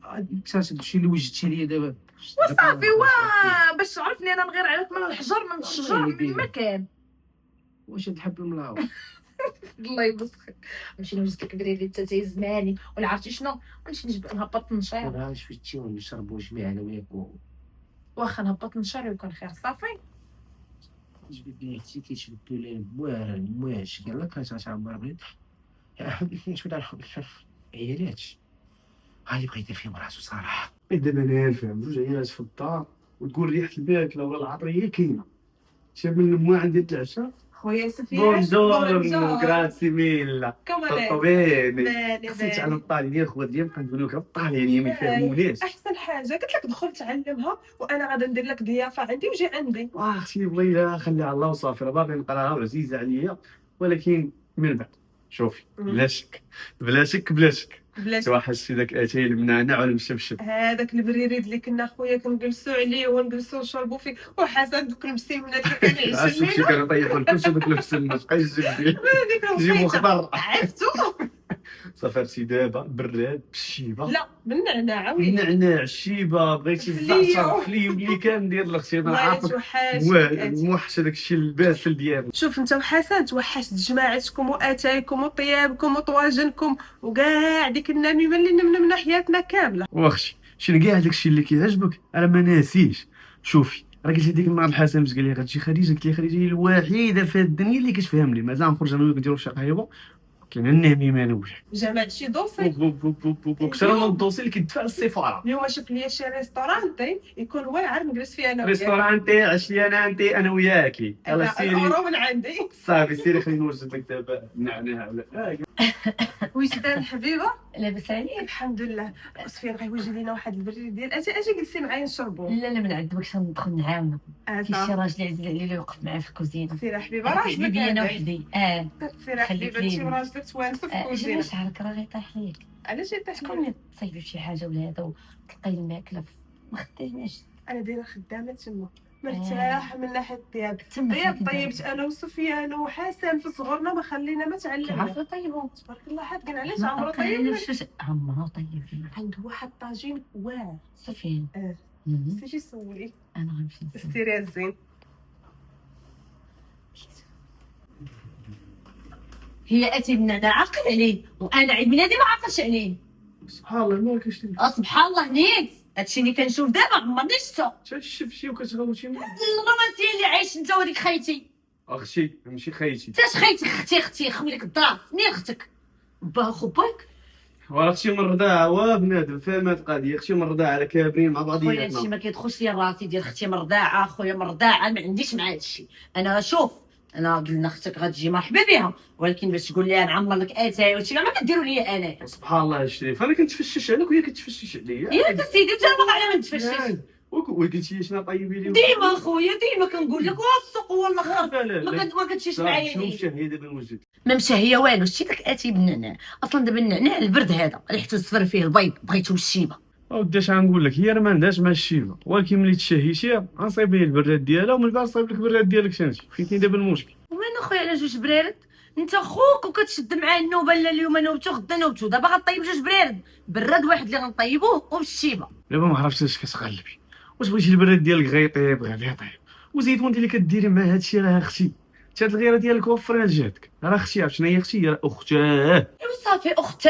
اكتشفت الشيء اللي وجدتي ليا دابا وصافي. باش تعرفني انا نغير عليك من الحجر من الشجر من المكان. واش الحب الملاوي الله يبسخك. نمشي نوجد لك بريري حتى تيزماني، ولا عرفتي شنو نمشي نهبط نشير. راه شويه تي ونشربوا جميعنا وياك واخا نهبط نشير ويكون خير. صافي جبد لي اختي كيتشبدوا لي المواش يلا كتعمر بغيت نشوف عيالات ها اللي بغيت يدير فيهم راسو صراحه. دابا انا نفهم جوج عيالات في الدار وتقول ريحه الماكله ولا العطريه كاينه. شاف من الموا عندي العشاء. خويا سفيان بونجورنو غراسي ميلا كما بيني خصني نتعلم الطاليانيه خواتي بقى نقول لك الطاليانيه ما يفهمونيش. احسن حاجه قلت لك دخل تعلمها وانا غادي ندير لك ضيافه عندي وجي عندي. اختي والله لا خليها على الله وصافي، راه باغي نقراها وعزيزه عليا ولكن من بعد شوفي بلا شك بلاش توحشتي داك اتاي المنعنع ولا المشبشب هذاك البريريد اللي كنا خويا كنجلسوا عليه ونجلسوا نشربوا فيه وحسن دوك المسيمنات اللي كان يعجبني. شي كنطيحوا الكلشي دوك المسمنه بقاي جبدي هذيك جيبو خضر عرفتو. صافرتي دابا براد بالشيبه لا بالنعناع النعناع الشيبه بغيتي الزعتر فليو اللي كان ندير لختي انا عارفك موحش هذاك الشيء الباسل ديالنا. شوف انت وحسن توحشت جماعتكم واتايكم وطيابكم وطواجنكم وكاع ديك النميمه اللي نمنا حياتنا كامله. واختي شنو كاع داك الشيء اللي كيعجبك انا ما ناسيش. شوفي راه قلت لي ديك النهار الحسن قال لي غتجي خديجه، قلت لي خديجه هي الوحيده في الدنيا اللي كتفهمني، مازال نخرج انا وياك نديرو شي قهيوه كاين النميمه انا وياك جمعت شي دوسي كثر من الدوسي اللي كيدفع للسفاره. اليوم شوف لي شي ريستورانتي يكون واعر نجلس فيه انا وياك. ريستورانتي عشليانانتي انا وياكي يلا سيري الاورو من عندي. صافي سيري خلينا نوجد لك دابا النعناع ولا وجدان حبيبه لاباس عليك؟ الحمد لله. سفيان غيوجد لينا واحد البريد ديال اجي جلسي معايا نشربوا. لا لا ما نعذبكش، ندخل نعاونك. كاين شي صافي راجل عزيز عليا اللي يوقف معاه في الكوزينه. سير حبيبه راجلك بيا انا هذاك. وحدي. سير خليك حبيبه انت ليا. وراجلك توانسوا في شوف الكوزينه. شعرك راه غيطيح ليك. علاش انت شكون اللي تصيفي في شي حاجه ولا هذا وتلقاي الماكله ما خديناش انا دايره خدامه تما مرتاحه من ناحيه الطياب. تما طيب طيبت انا وسفيان وحسن في صغرنا ما خلينا ما تعلمنا. كيعرفوا يطيبوا. تبارك الله حاطين علاش عمرو طيب عمرو طيب. عنده واحد طاجين واعر. سفيان. سيجي سولي انا غنمشي نسول. السيري الزين. هي اتي بنانا عاقل عليه وانا عيد ميلادي ما عاقلش عليه. سبحان الله مالك شتي سبحان الله نيت هادشي اللي كنشوف دابا عمرني شفتو. تشفشي وكتغوتي الرومانسيه اللي عايش انت وهذيك خيتي. اختي ماشي خيتي تاش خيتي اختي خويلك الدار منين اختك باه خو باك. وراه اختي من الرضاعه وبنادم فاهم هاد القضيه اختي من الرضاعه على كابرين مع خويا هادشي بعضياتنا ما كيدخلش ليا راسي ديال اختي مرضاعه خويا مرضاعه ما عنديش مع هادشي. انا شوف انا قلنا اختك غتجي مرحبا بها ولكن باش تقول لي نعمر لك اتاي وهادشي ما كديروا ليا انا. سبحان الله الشريف انا كنتفشش عليك وهي كتفشش عليا ياك سيدي انت باغي على ما نتفشش. وقلتي شنو طيبي لي ديما خويا ديما كنقول لك والسوق هو الاخر ما كتمشيش معايا شنو ليه. مشى هي دابا نوجد ما مشى هي والو شتي داك اتي بالنعناع اصلا دابا النعناع البرد هذا ريحته الصفر فيه البيض بغيتو بالشيبه. اودي اش غنقول لك هي راه ما عندهاش مع الشيبه ولكن ملي تشهيتيها غنصايب لي البراد ديالها ومن بعد صايب لك البراد ديالك انت فهمتي دابا المشكل. ومن اخويا على جوج برارد انت خوك وكتشد معاه النوبه لا اليوم نوبته غدا نوبته دابا غطيب جوج برارد براد واحد اللي غنطيبوه وبالشيبه. دابا ما عرفتش اش كتقلبي واش بغيتي البراد ديالك غيطيب غادي يطيب وزيتون اللي كديري مع هادشي راه اختي حتى هاد الغيره ديالك وفرها جهدك راه اختي عرفت شنو هي اختي راه اختاه. ايوا صافي اختي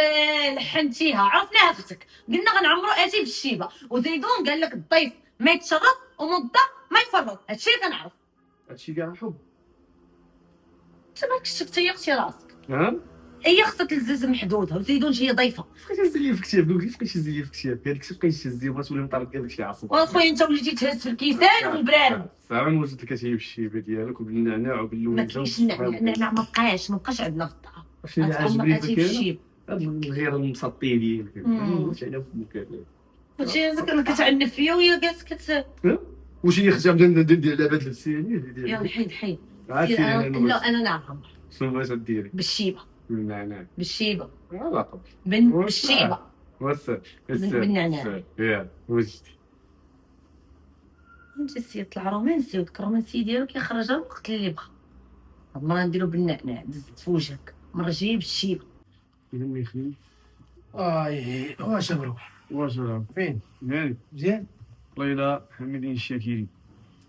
لحنتيها عرفناها اختك قلنا غنعمرو اتي بالشيبه وزيدون قال لك الضيف ما يتشرط ومضى ما يفرط هادشي اللي كنعرف. هادشي كاع حب انت مالكش تكتي اختي راسك ها هي خصها تلزز محدودها وزيدون هي ضيفه. بقيتي تزلي في كتابك كيف بقيتي تزلي في كتابك هذيك بقيتي تهزي وبغات تولي مطرد ديالك شي عصب. واخويا انت وليتي تهز في الكيسان وفي البرارد. صافي نوجد لك هي بالشيبه ديالك وبالنعناع ما وباللويزه كاينش النعناع ما بقاش عندنا في الدار. شنو اللي غتعمر عاجبني اتي فيك بالشيب. هاد الغيره المسطي ديالك واش على فمك هادشي كتعنف فيا وهي جالسه واش هي اختي ندير على بهاد السيني يلا حيد عافية لا انا نعم شنو بغيتي ديري بالشيبه بالنعناع بالشيبه لا طب بالشيبه وسع بالنعناع. يا وجدي انت السيد طلع رومانسي وديك الرومانسيه ديالو كيخرجها الوقت اللي بغا. هاد المره نديرو بالنعناع دزت في وجهك مره جاي بالشيبه. يهمني خليل واش مروح واش راه فين مالك مزيان ليلى حميدين الشاكري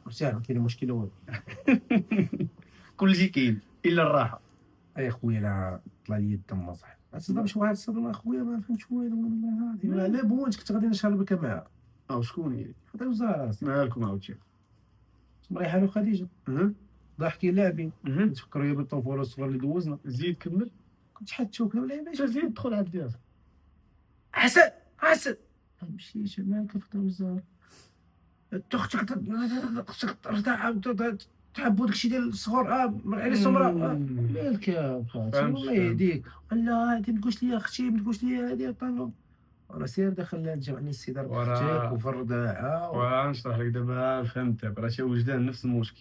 مرتاح كاين مشكل والو. كلشي كاين الا الراحه. اي خويا لا طلع لي الدم صاحبي ما تصدمش واحد الصدمه اخويا ما فهمتش والو والله هادي لا بونت كنت غادي نشربك معاها شكون هي هذا وزاره مالكم عاوتاني مريحه له خديجه ضحكي لاعبين اها تفكروا يا بالطفوله الصغار اللي دوزنا زيد كمل كنت حتى كذا ولا باش زيد دخل عاد ديالك حسن مشيت مالك في الوزاره اختك رضع تحبوا داكشي ديال الصغار من على السمراء مالك يا فاطمه الله يهديك لا هادي ما تقولش لي اختي ما تقولش لي هادي طنو انا سير دخل جمعني السيدار بختك وفي الرضاعه ونشرح لك دابا فهمت دابا راه شي وجدان نفس المشكل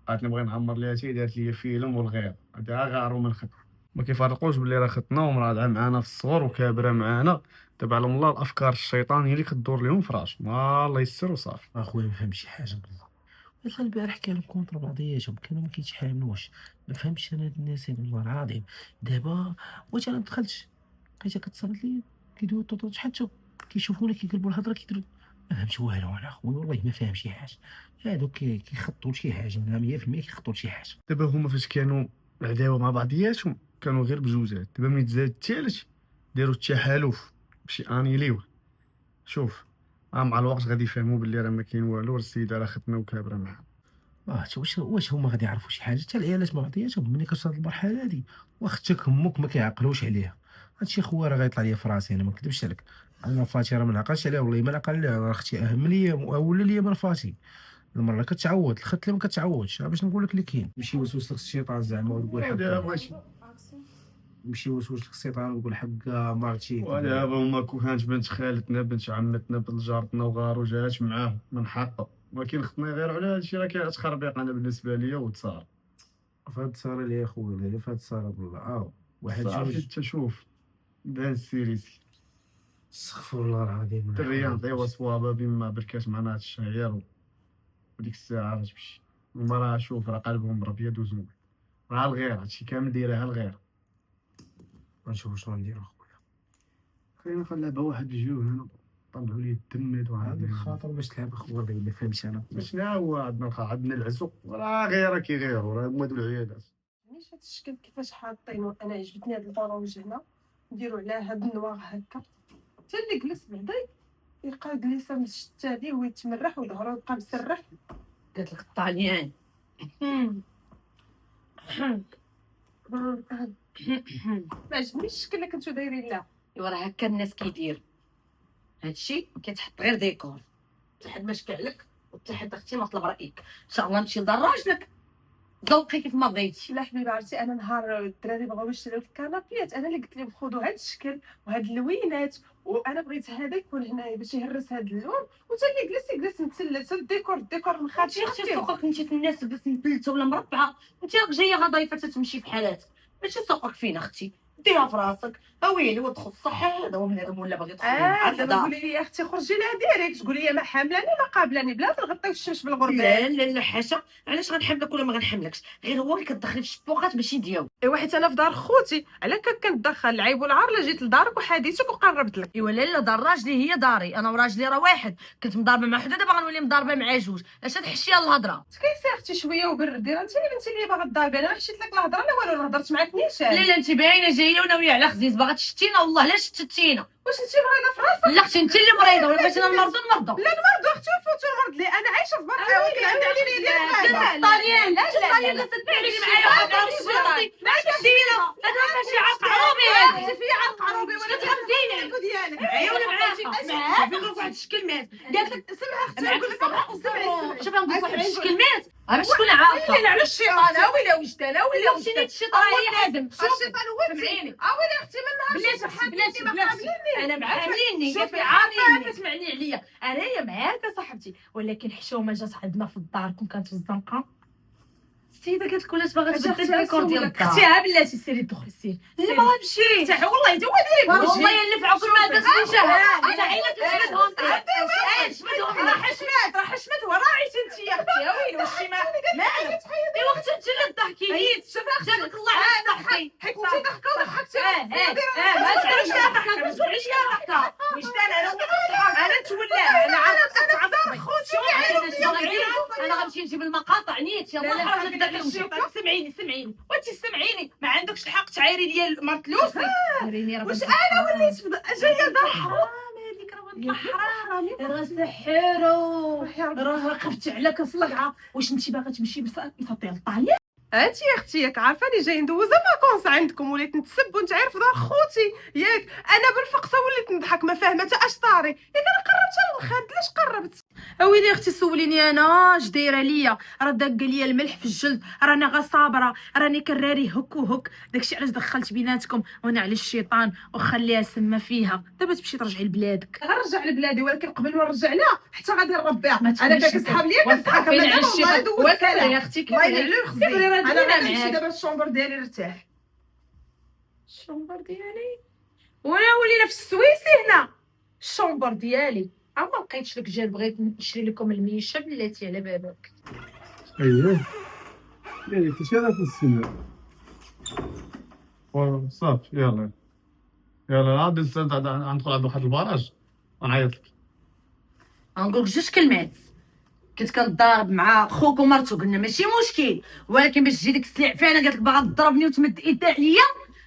عاد نبغي نعمر ليها تي دارت لي فيلم والغير هادي غاروا من خط ما كيفرقوش باللي راه ختنا ومراضعه معانا في الصغر وكابره معانا دابا على الله الافكار الشيطانيه اللي كدور لهم في راسهم الله يسر وصافي. اخويا ما فهمتش شي حاجه بالله والله البارح كانوا كونتر بعضياتهم كانوا ما كيتحاملوش ما فهمتش انا هاد الناس والله العظيم دابا واش انا دخلتش لقيتها كتصرت لي كيدويو الطوطو شحال تشوف كيشوفونا كيقلبوا الهضره كيديروا ما فهمتش والو انا اخويا والله ما فاهم شي حاجه هادوك كيخطوا لشي حاجه 100% كيخطوا لشي حاجه. دابا هما فاش كانوا عداوه مع بعضياتهم كانوا غير بجوجات دابا ملي تزاد الثالث داروا التحالف باش انيليوه. شوف مع الوقت غادي يفهموا باللي راه ما كاين والو السيده راه ختنا وكابره معاها. واش هما غادي يعرفوا شي حاجه حتى العيالات مع بعضياتهم ملي كتوصل المرحله هادي واختك همك ما كيعقلوش عليها هادشي خويا راه غيطلع ليا في راسي انا ما نكذبش عليك انا فاتي راه ما نعقلش عليها والله ما نعقل عليها راه اختي اهم ليا ولا ليا من فاتي المره كتعود الخت اللي ما كتعودش باش نقول لك اللي كاين ماشي وسوسه الشيطان زعما وتقول حق يمشي يوسوس لك الشيطان ويقول حق مرتي ودابا هما كانت بنت خالتنا بنت عمتنا بنت جارتنا وغارو جات معاه من حقه، ولكن خصنا غير على هادشي راه كاين تخربيق انا بالنسبه ليا وتصار. فهاد الصاله اللي اخويا غير فهاد الصاله بالله واحد صافي جوج. انت شوف بان السيريسي استغفر الله العظيم. الدريه نعطيوها صوابه بما بركات معنا هاد الشهير وديك الساعه تمشي. هما راه شوف راه قلبهم ابيض وزوين، راه الغير هادشي كامل دايرها الغير. غنشوفو شنو نديرو اخويا. خلينا نلعبها واحد الجوج هنا طلعوا لي الدم هادو هذا عادي. الخاطر باش تلعب اخويا اللي ما فهمتش انا. شنو هو عندنا العزو راه غير كيغيروا راه هما هادو العيادات. علاش هاد الشكل كيفاش حاطينو؟ انا عجبتني هاد البرونج هنا، نديرو على هاد النوار هكا حتى اللي جلس بعدا يبقى جليسه مشتا ليه ويتمرح وظهرو يبقى مسرح. قالت لك الطاليان. ما عجبنيش الشكل اللي كنتو دايرين له. ايوا راه هكا الناس كيدير هادشي، كيتحط غير ديكور. حتى ما شكع لك وحتى حد اختي ما طلب رايك، ان شاء الله نمشي لدار راجلك ذوقي كيف ما بغيتي. لا حبيبه عرفتي، انا نهار الدراري بغاو يشريو الكنابيات انا اللي قلت لهم خذوا هاد الشكل وهاد اللوينات، وانا بغيت هذا يكون هنايا باش يهرس هاد اللون، وتا اللي يجلس متسلس. الديكور من هادشي اختي سوقك انت في الناس بس مثلثه ولا مربعه، انت راك جايه غضايفه تمشي في حالات، ماشي سوقك فينا اختي، ديها في راسك. اويلي ودخل الصح هذا هو بنادم ولا باغي يدخل دابا قولي لي اختي خرجي لها ديريكت، قولي لي ما حاملاني ما قابلاني بلا تغطيو الشمس بالغربال. لا حاشا، علاش غنحملك ولا ما غنحملكش؟ غير هو اللي كتدخلي في الشبوقات ماشي ديالو. ايوا حيت انا في دار خوتي، على كندخل العيب والعار لا جيت لدارك وحديتك وقربت لك. ايوا لا دار راجلي هي داري، انا وراجلي راه واحد، كنت مضاربه مع وحده دابا غنولي مضاربه مع جوج، اش هاد الحشيه الهضره؟ كيسير اختي شويه وبردي، انت اللي بنتي اللي باغا تضاربي، انا ما حشيت لك الهضره لا والو، انا هضرت معاك نيشان. لا انت باينه جايه وناويه على خزيز، باغا تشتينا والله لا شتتينا. واش انت مريضه في راسك؟ لا اختي انت اللي مريضه ولا بغيتي انا نمرضو نمرضو. لا المرض اختي وفوتو المرض لي انا عايشه في برا ولكن عندي عليا ديال الغابه. الطاليان الطاليان لا تتبعني معايا وحده راسي ما شتينا هذا ماشي عرق عروبي اختي في عرق عروبي ولا تخمزيني ديالك معايا ولا معاها فين واحد الشكل مات قالت لك سمع اختي معاك نقول الصباح سمعي شوف نقول واحد الشكل مات باش تكون عارفه. ويلي على الشيطان ويلي وجدنا ويلي ولا شي الشيطان هي ادم. الشيطان هو سمعيني ويلي اختي من نهار بلاتي انا معاك عامليني شوفي عامليني تسمعني عليا انايا معاك صاحبتي، ولكن حشومه جات عندنا في الدار كون كانت في الزنقه السيده قالت لك علاش باغا تبدل الديكور ديال الدار. اختي ها بلاتي سيري دخلي سيري لا ما غنمشي صح والله انت هو ديري والله ينفعوا كل ما درت لي شهر انا عينك تشمدهم راه حشمت وراعيت انت يا اختي يا ويلي وشي مالك ايوا اختي انت اللي تضحكي عييت شوف اختي جابك الله علاش تضحكي حيت انت ضحكه وضحكتي ما تقوليش يا ضحكه ما تقوليش يا ضحكه وجدان انا نتولى انا عارفه تعصبي انا غنمشي نجيب المقاطع نيت يلا حرج داك المشي. سمعيني وانت سمعيني ما عندكش الحق تعايري ليا مرت لوسي واش انا وليت جايه دار حرام هذيك راه حرام راه سحيرو راه خفت عليك الصلعه. واش انت باغا تمشي بساطي للطاليان؟ انت يا اختي ياك عارفاني جاي ندوزه فاكونس عندكم وليت نتسب وانت عارف دار خوتي ياك، انا بالفقصه وليت نضحك ما فاهمه حتى اش طاري، ياك انا قربت للخد علاش قربت؟ اويلي اختي سوليني انا اش دايره ليا، راه داق ليا الملح في الجلد، راني غا صابره راني كراري هك وهك، داكشي علاش دخلت بيناتكم وانا على الشيطان وخليها سما فيها. دابا تمشي ترجعي لبلادك. غنرجع لبلادي ولكن قبل ما نرجع لها حتى غادي نربيها. ما انا تقوليش كنسحب ليا كنسحب فين على والله الشيطان دوز وكذا السلام. يا اختي الله ينعلو كبري يخزي راه انا دينا غادي نمشي معاك دابا للشومبر ديالي نرتاح. الشومبر ديالي وانا ولينا في السويسي هنا الشومبر ديالي ما لقيتش لك جال بغيت نشري لكم الميشه بلاتي على بابك. اييه يعني كنت انا في السنة صافي يلا غادي ندخل عند واحد البراج ونعيط لك. غنقول لك جوج كلمات، كنت كنضارب مع خوك ومرتو قلنا ماشي مشكل، ولكن باش تجي ديك السلعفانه قالت لك باغا تضربني وتمد ايدها عليا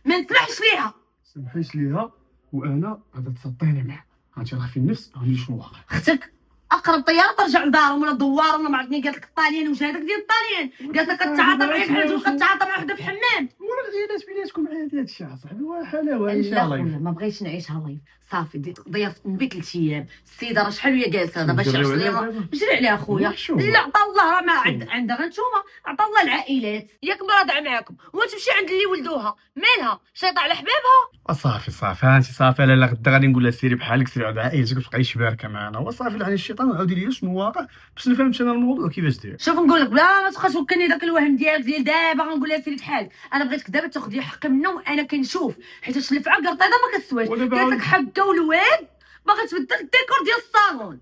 ما نسمحش ليها. سمحيش ليها وانا غادي تسطيني معاك، غادي في النفس غادي شنو واقع. اختك اقرب طياره ترجع لدارهم ولا دوار ولا ما عرفتني. قالت لك الطاليان واش هذاك ديال الطاليان؟ قالت لك كتعاطى معايا بحال كتعاطى مع وحده في الحمام. ولا العيالات بيناتكم عادي هذا الشيء صاحبي، هو حلاوه لا عيشها خويا لايف. ما بغيتش نعيشها لايف. صافي ديت ضيافه النبي 3 ايام. السيده راه شحال هي جالسه دابا شي 10 ايام. نجري عليها خويا. لا عطا الله راه ما عندها غير نتوما. عطا الله العائلات ياك مرضع معاكم وتمشي عند اللي ولدوها مالها شيطه على حبابها. صافي هانتي صافي. لا غدا غادي نقول لها سيري بحالك، سيري عند عائلتك وتبقاي شباركه معنا وصافي. لعن الشيطان وعاودي لي شنو واقع باش نفهم انا الموضوع كيفاش داير. شوف نقول لك بلا ما تبقاش توكلني داك الوهم ديالك ديال دابا غنقول لها سيري بحالك. انا بغيتك دابا تاخذ لي حقي منه وانا كنشوف حيت الفعه قرطيطه ما كتسواش. قالت لك حقه والواد باغا تبدل الديكور ديال الصالون.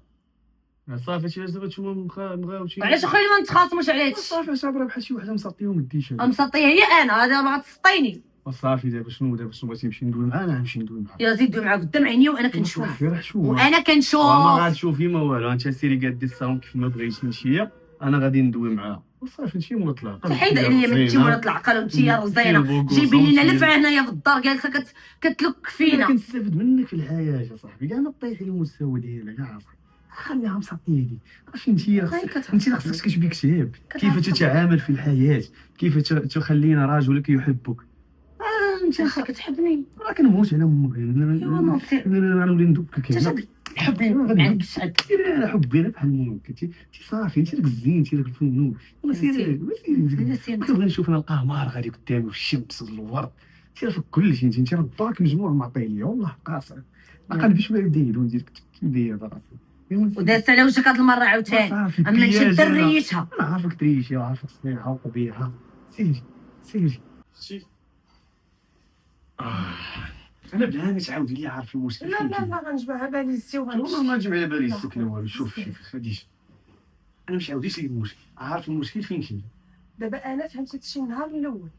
صافي هادشي علاش دابا نتوما مغاوتين. علاش اخويا ما نتخاصموش على هادشي؟ صافي صابره بحال شي وحده مسطيهم الديشه. مسطيه هي انا هذا ما غتسطيني. صافي دابا شنو بغيتي نمشي ندوي معاه؟ انا نمشي ندوي معاه. يا زيد دوي معاك قدام عينيا وانا كنشوف. صافي راه شوف وانا كنشوف. ما غاتشوفي ما والو. انت سيري قادي الصالون كيف ما بغيتي نمشي انا غادي ندوي معاه وصافي نمشي مطلق. حيد عليا من انت ولات العقل وانت يا رزينه جيبي لينا لفعه هنايا في الدار جالسه كتلك فينا. انا كنستافد منك في الحياه يا صاحبي كاع ما طيحي المستوى ديالك كاع صاحبي. خليها مسطيه دي. واش انت خاصك تكتبي كتاب كيف تتعامل في الحياه، كيف تخلينا رجلك يحبك. انت كتحبني راه كنموت على امك. ايوا غنولي ندبك الحب معاك سعد. انا حبي انا بحال امك. انت صافي انت لك الزين انت لك الفنون. سيري كنبغي نشوف انا القمر غادي قدامي والشمس والورد. انت في كل شيء. انت راه باك مجموع معطي لي والله قاصر. ما قلبيش ما يدير وديرك كيدير دابا. ودازت على وجهك هاد المره عاوتاني اما نشد الريشه. انا عارفك تريشي وعارفك صبيحه وقبيحه. سيري اختي. انا بلا تعاودي لي عارف المشكل. لا غنجمعها بالي السي والله ما نجمع على بالي السكنه والو. شوف خديجه انا مش عاوديش لي المشكل. عارف المشكل فين كاين. دابا انا فهمت هادشي النهار الاول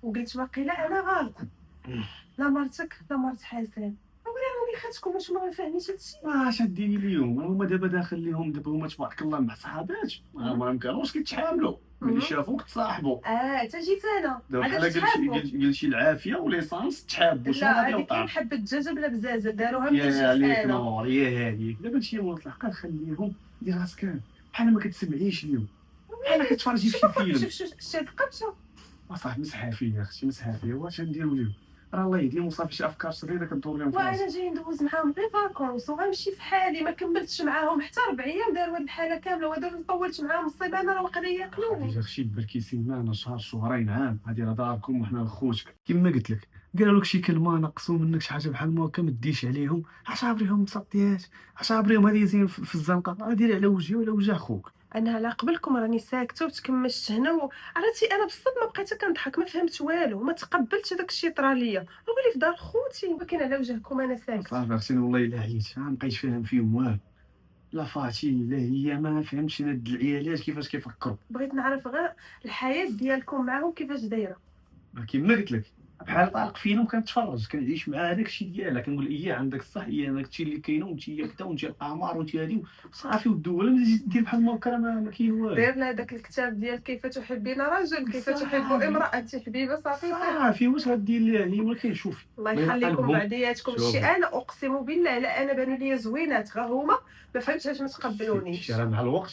وقلت واقيلا انا غلطه. لا مرتك لا مرت حسن ولي خاتكم واش ما فاهميش هادشي. اش ديري اليوم هما دابا داخل ليهم دابا هما تبارك الله مع صحابات ما يمكنوش كيتعاملوا ملي شافوك تصاحبوا. حتى جيت انا دابا بحال قال شي العافيه وليسانس تحابوا. شنو لا غادي هذيك يوقع؟ حبه الدجاجه بلا بزازه داروها من يا عليك جيت نور يا هذيك. دابا هادشي هو الحق خليهم دير راسك بحال ما كتسمعيش اليوم بحال كتفرجي في شي فيلم. شتي القبشه صاحبي مسحها فيا اختي مسحها فيا. واش غنديروا اليوم؟ راه الله يهديهم وصافي شي افكار صغيره كدور لهم في راسي. وانا جاي ندوز معاهم غير فاكونس وغنمشي في حالي ما كملتش معاهم حتى 4 ايام داروا هاد الحاله كامله ودابا طولت معاهم الصيبانه راه واقيلا ياكلوني. يا اخي بركي سيمانه شهر شهرين عام هادي راه داركم وحنا خوتك كما قلت لك. قالوا لك شي كلمه نقصوا منك شي حاجه بحال هكا ما ديش عليهم. عصابريهم مسطيات عصابريهم هذه زين في الزنقه. راه ديري على وجهي ولا وجه خوك. انا على قبلكم راني ساكته وتكمشت هنا عرفتي انا بالصدمه بقيت كنضحك ما فهمت والو وما تقبلتش داك الشيء طرا ليا. نقولي في دار خوتي ولكن على وجهكم انا ساكت. صافي اختي والله الا عييت ما بقيتش فاهم فيهم والو. لا فاتي لا هي ما فهمتش هاد العيالات كيفاش كيفكروا. بغيت نعرف غير الحياه ديالكم معاهم كيفاش دايره. كيما قلت لك بحال طالق فينا وكنتفرج كنعيش مع هذاك الشيء ديالها. كنقول هي عندك الصح هي داك الشيء اللي كاينه وانت كذا وانت القمر وانت هادي صافي والدوله ما تجي دير بحال ما كان ما كاين والو. دير لها داك الكتاب ديال كيف تحبين رجل كيف تحب امراه حبيبه صافي صافي واش غدير ليها هي ولكن شوفي الله يخليكم بعدياتكم شي انا اقسم بالله لا انا بانوا لي زوينات غا هما ما فهمتش علاش ما تقبلونيش. راه مع الوقت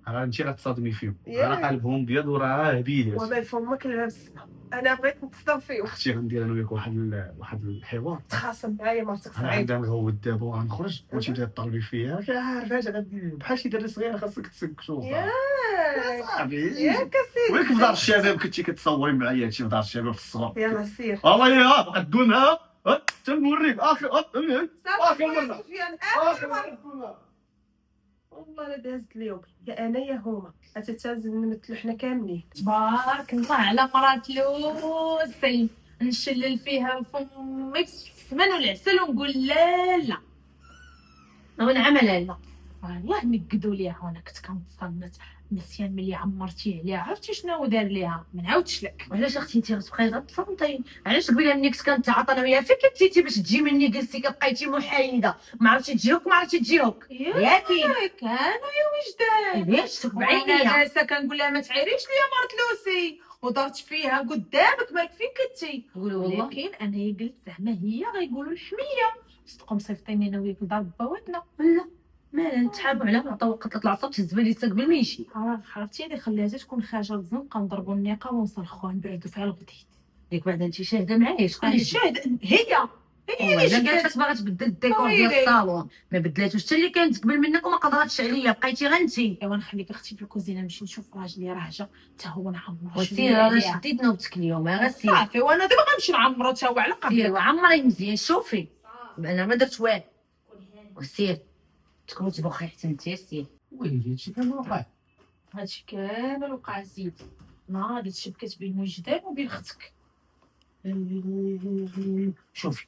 راه انت غتصادمي فيهم. ياه. راه قلبهم بيض وراه هبيلات. والله فمك لابسنا انا بغيت نتصدم فيهم. اختي غندير انا وياك واحد الحوار. تخاصم معايا مرتك انا صعيب. عندها نغوت دابا وغنخرج وانت بدات تطلبي فيا. راك عارفه اش غدير بحال شي دري صغير خاصك تسك شوف ياك صافي. ياك سيدي وياك في دار الشباب كنتي كتصوري معايا هادشي في دار الشباب في الصغر. يلا سير والله يا غدوي معاها تنوريك اخر صافي مرة. سفيان اخر مرة. مرة. والله لا دازت اليوم يا انا يا هما اتتازل نمثلوا حنا كاملين. تبارك الله على مرات لوسي نشلل فيها فمي بالسمن والعسل ونقول لا لا ونعمل لا والله نقدوا ليها وانا كنت كنتصنت نسيان ملي عمرتيه عليها عرفتي شنو دار ليها ما نعاودش لك. وعلاش اختي انت غتبقاي غتصنتي؟ علاش قبيله ملي كنت كنتعاطى انا وياها فين كنتي باش تجي مني جلستي كبقيتي محايده ما عرفتي تجيوك ما عرفتي تجيوك ياكي كانوا يا وجدان علاش تبعي انا ليا جالسه كنقول لها ما تعيريش ليا مرت لوسي ودرت فيها قدامك مالك فين كنتي. قولوا والله ولكن انا قلت زعما هي غيقولوا الحميه صدقوا مصيفطيني انا وياك لدار بواتنا. لا مالا نتحاموا على ما طوقت العصا تهز بالي قبل ما يمشي. عرفتي اللي خليها تكون خارجه الزنقه نضربوا النقاب ونصرخوها نبعدوا فيها الغديد. ديك بعدا انت شاهده معايا شكون انا اللي شاهد هي اللي الا جبدت. قالت باغا تبدل الديكور ديال ويلي. الصالون ما بدلاتوش حتى اللي كانت قبل منك وما قدراتش عليا بقيتي غير انت. ايوا نخليك اختي في الكوزينه نمشي نشوف راجلي راه حتى هو نعمر وسير راه شديت نوبتك اليوم غير سير صافي وانا دابا غنمشي نعمرو تا هو على سير قبل. وعمري مزيان شوفي انا ما درت والو وسير تكون تبوخي حتى انت سير. ويلي هادشي كان واقع. هادشي كامل وقع زيد ناضت شبكت بين وجدان وبين اختك. شوفي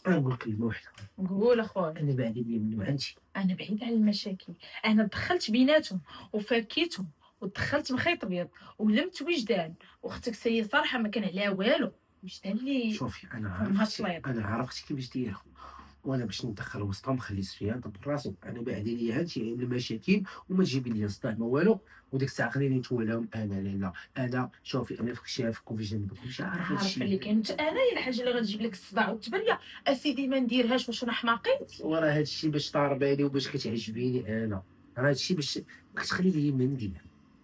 انا نقول لك كلمه واحده، قول اخويا. انا بعيد لي منه انت. انا بعيد على المشاكل، انا دخلت بيناتهم وفاكيتهم ودخلت بخيط ابيض ولمت وجدان، واختك سي صراحه ما كان عليها والو. وجدان اللي شوفي انا فهمها عرفت شوية. انا عرفت كيفاش ديرهم، وانا باش ندخل وسطهم خليت فيها ضرب راسو. انا بعد لي هادشي المشاكل وما تجيبي لي صداع ما والو، وديك الساعه خليني نتولاهم انا. لا انا شوفي انا فيك شافك وفي جنبك مش عارف عارف هادشي اللي كانت انايا الحاجه اللي غتجيب لك الصداع والتبريه اسيدي ما نديرهاش واش انا حماقيت. وراه هادشي باش طار بالي وباش كتعجبيني انا، راه هادشي باش كتخلي لي ما ندير.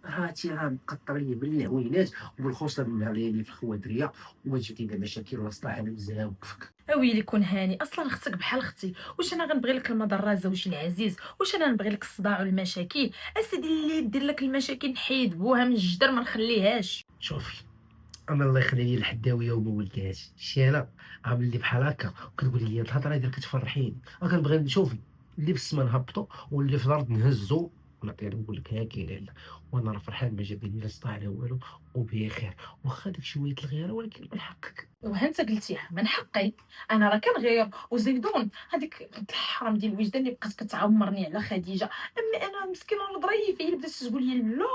راتي راه مقطر لي بالعوينات وبالخصله من اللي في الخوادريه، وما تجيب لي مشاكل ولا صداع. انا مزاوقفك. اويلي كون هاني، اصلا اختك بحال اختي، واش انا غنبغي لك المضره زوجي العزيز؟ واش انا نبغي لك الصداع والمشاكل؟ اسيدي اللي دير لك المشاكل نحيد بوها من الجدر ما نخليهاش. شوفي انا الله يخلي لي الحداويه وما ولدهاش شي انا عامل لي بحال هكا وكتقولي لي الهضره ديالك كتفرحيني. كنبغي نشوفي اللي في السما نهبطوا واللي في الارض نهزوا ونعطيها نقول لك ها كاين لا. وانا راه فرحان ما جابني لا صداع لا والو وبخير، واخا ديك شويه الغيره ولكن من حقك. وها انت قلتيها من حقي انا راه كنغير وزيدون هذيك الحرام ديال الوجدان اللي بقات كتعمرني على خديجه. اما انا مسكينه ظريفه اللي بدات تقول لي لا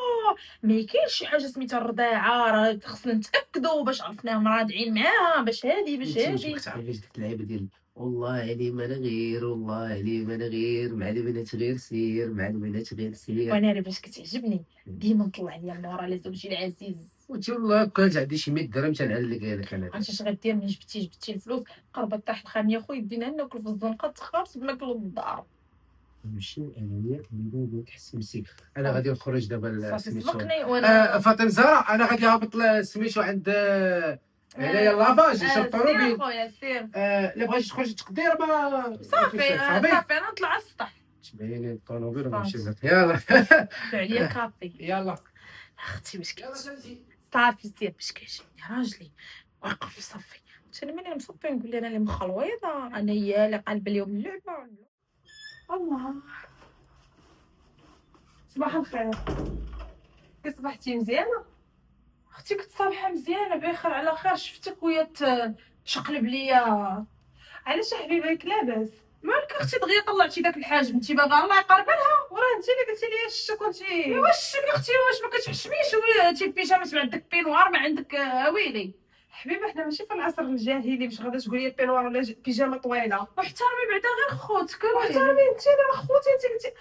ما كاينش شي حاجه سميتها الرضاعه، راه خصنا نتاكدوا باش عرفناهم راضعين معاها باش هادي باش هادي. كتعرفيش ديك اللعيبه ديال والله علي ما انا غير، والله علي ما انا غير، مع البنات غير سير، مع البنات غير سير. وانا راه باش كتعجبني ديما نطلع ليا النور على زوجي العزيز. وانت والله كانت عندي شي 100 درهم تنعلق لك انا. عرفتي اش غدير من جبتي الفلوس قربت طاح الخاميه خويا دينا ناكل في الزنقه تخرج بماكل الدار. نمشي انا وياك بدون تحس مسيك. انا غادي نخرج دابا صافي لسميتو. سبقني وانا فاطمه زهره انا غادي هابط لسميتو عند هنايا لافاج نشوف سير الطوموبيل. خويا سير. لا بغيتي تخرج تقدير ما صافي انا نطلع على السطح. تبيني الطوموبيل صافي. ونمشي لك. يلا عليا كافي. يلا اختي باش يلا كيجي سالتي. صافي سير باش كيعجبني راجلي واقف في صفي. انا ملي مصبي نقول لي انا اللي مخلويضه، انا هي اللي قلب اليوم اللعبه. الله صباح الخير، كي صبحتي مزيانه؟ اختي كنت صباحه مزيانه بخير على خير، شفتك وهي تشقلب ليا. علاش حبيبك لاباس؟ مالك اختي دغيا طلعتي داك الحاجب انت باغا الله يقرب لها. وراه انت اللي قلتي لي الشتا كنتي واش اختي واش ما كتحشميش وانت البيجامه تبع عندك بينوار ما عندك ويلي. حبيبه. حنا ماشي في العصر الجاهلي باش غادا تقولي بينوار ولا بيجامه طويله. واحترمي بعدا غير خوتك. واحترمي انت انا خوتي. انت قلتي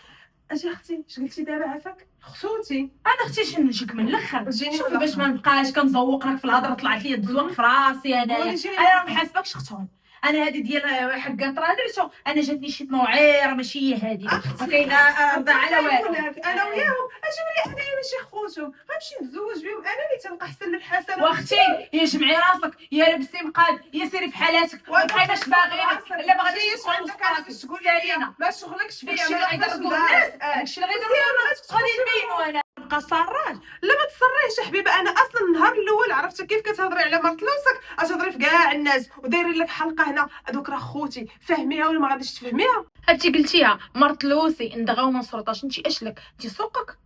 اجي اختي اش قلتي دابا عافاك خوتي. انا اختي شنجيك من الاخر جيني شوفي من باش ما الآخر. نبقاش كنزوق لك في الهضره طلعت لي التزوق في راسي انايا. قولي جيني انا ما محاسبكش اختهم، انا هذه ديال حقات راه درتو، انا جاتني شي طنوعير ماشي هي هذه ما كاينه رضا على والو. انا وياهم اجي ملي انايا ماشي خوتهم غنمشي نتزوج بهم انا اللي تلقى حسن الحسن. واختي يا جمعي راسك يا لبسي مقاد يا سيري في حالاتك ما بقيناش باغيينك الا ما غاديش عندك انا باش تقول لي ما شغلكش فيا داكشي اللي ما غيضربو نقدرش الناس ندار. داكشي اللي غيضربو الناس غادي نبينو انا نبقى صراج. لا ما تصريش يا حبيبه. انا اصلا النهار الاول عرفت كيف كتهضري على مرت لوسك تهضري في كاع الناس ودايرين لك حلقه هنا. هذوك راه خوتي فهميها ولا ما غاديش تفهميها. هادشي قلتيها مرت لوسي ندغاو ما نسرطاش. انت اش لك انت سوقك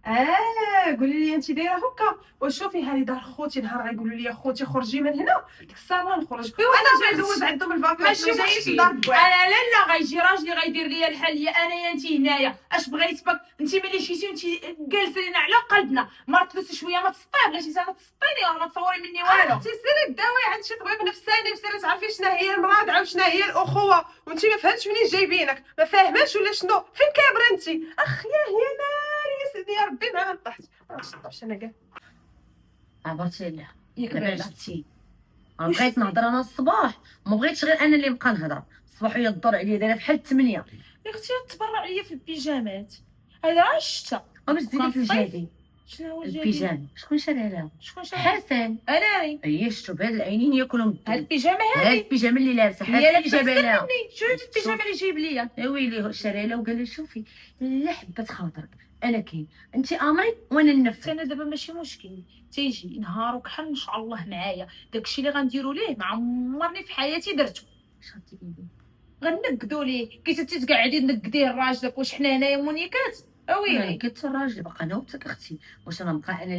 قولي لي انت دايره هكا. وشوفي هذه دار خوتي نهار غيقولوا لي خوتي خرجي من هنا ديك الساعه نخرج. انا جاي ندوز عندهم الفاكاس ماشي ما جايش مشكل. ندار بواحد. انا لا غيجي راجلي غيدير ليا الحل يا انا يا انت هنايا اش بغيت بك. انت ملي مشيتي انت جالسين على قلبنا مرت لوسي شويه ما تسطي بلاتي انا تسطيني ولا ما تصوري مني والو. انت سيري داوي عند شي طبيب نفساني وسيري تعرفي شنو هي المراضعه وشنو هي الاخوه. وانت ما فهمتش منين جايبينك ما فاهماش ولا شنو فين كابره انت. اخ يا نار يا سيدي يا ربي ما طحت ما نطحش انا كاع. عبرتي عليها ياك دابا باش عرفتي بغيت نهضر انا الصباح ما بغيتش غير انا اللي نبقى نهضر الصباح وهي الدور عليا دايره بحال 8. يا اختي تبرع ليا في البيجامات هذا راه الشتا. باش تزيدي في الصيف. الجديد شنو هو الجديد؟ البيجامه شكون شاريها لها؟ شكون شا حسن. اناي اي شفتو بهاد العينين ياكلهم هاد الضوء. البيجامه هاد هذه البيجامه اللي لابسه هي حسن لابسه جابها لها. مني. شو هاد البيجامه اللي جايب ليا؟ يا ويلي شاريها لها وقال لها شوفي لا حبه خاطرك انا كاين انت امري وانا ننفذ. انا دابا ماشي مشكل تيجي نهار وكحل ان شاء الله معايا داكشي اللي غنديروا ليه ما عمرني في حياتي درتو. اش غديري ليه؟ غنقدوا ليه كي تتقعدي تنقديه راجلك واش حنا هنايا مونيكات اويلي. قلت الراجل باقا نوبتك اختي واش انا نبقى انا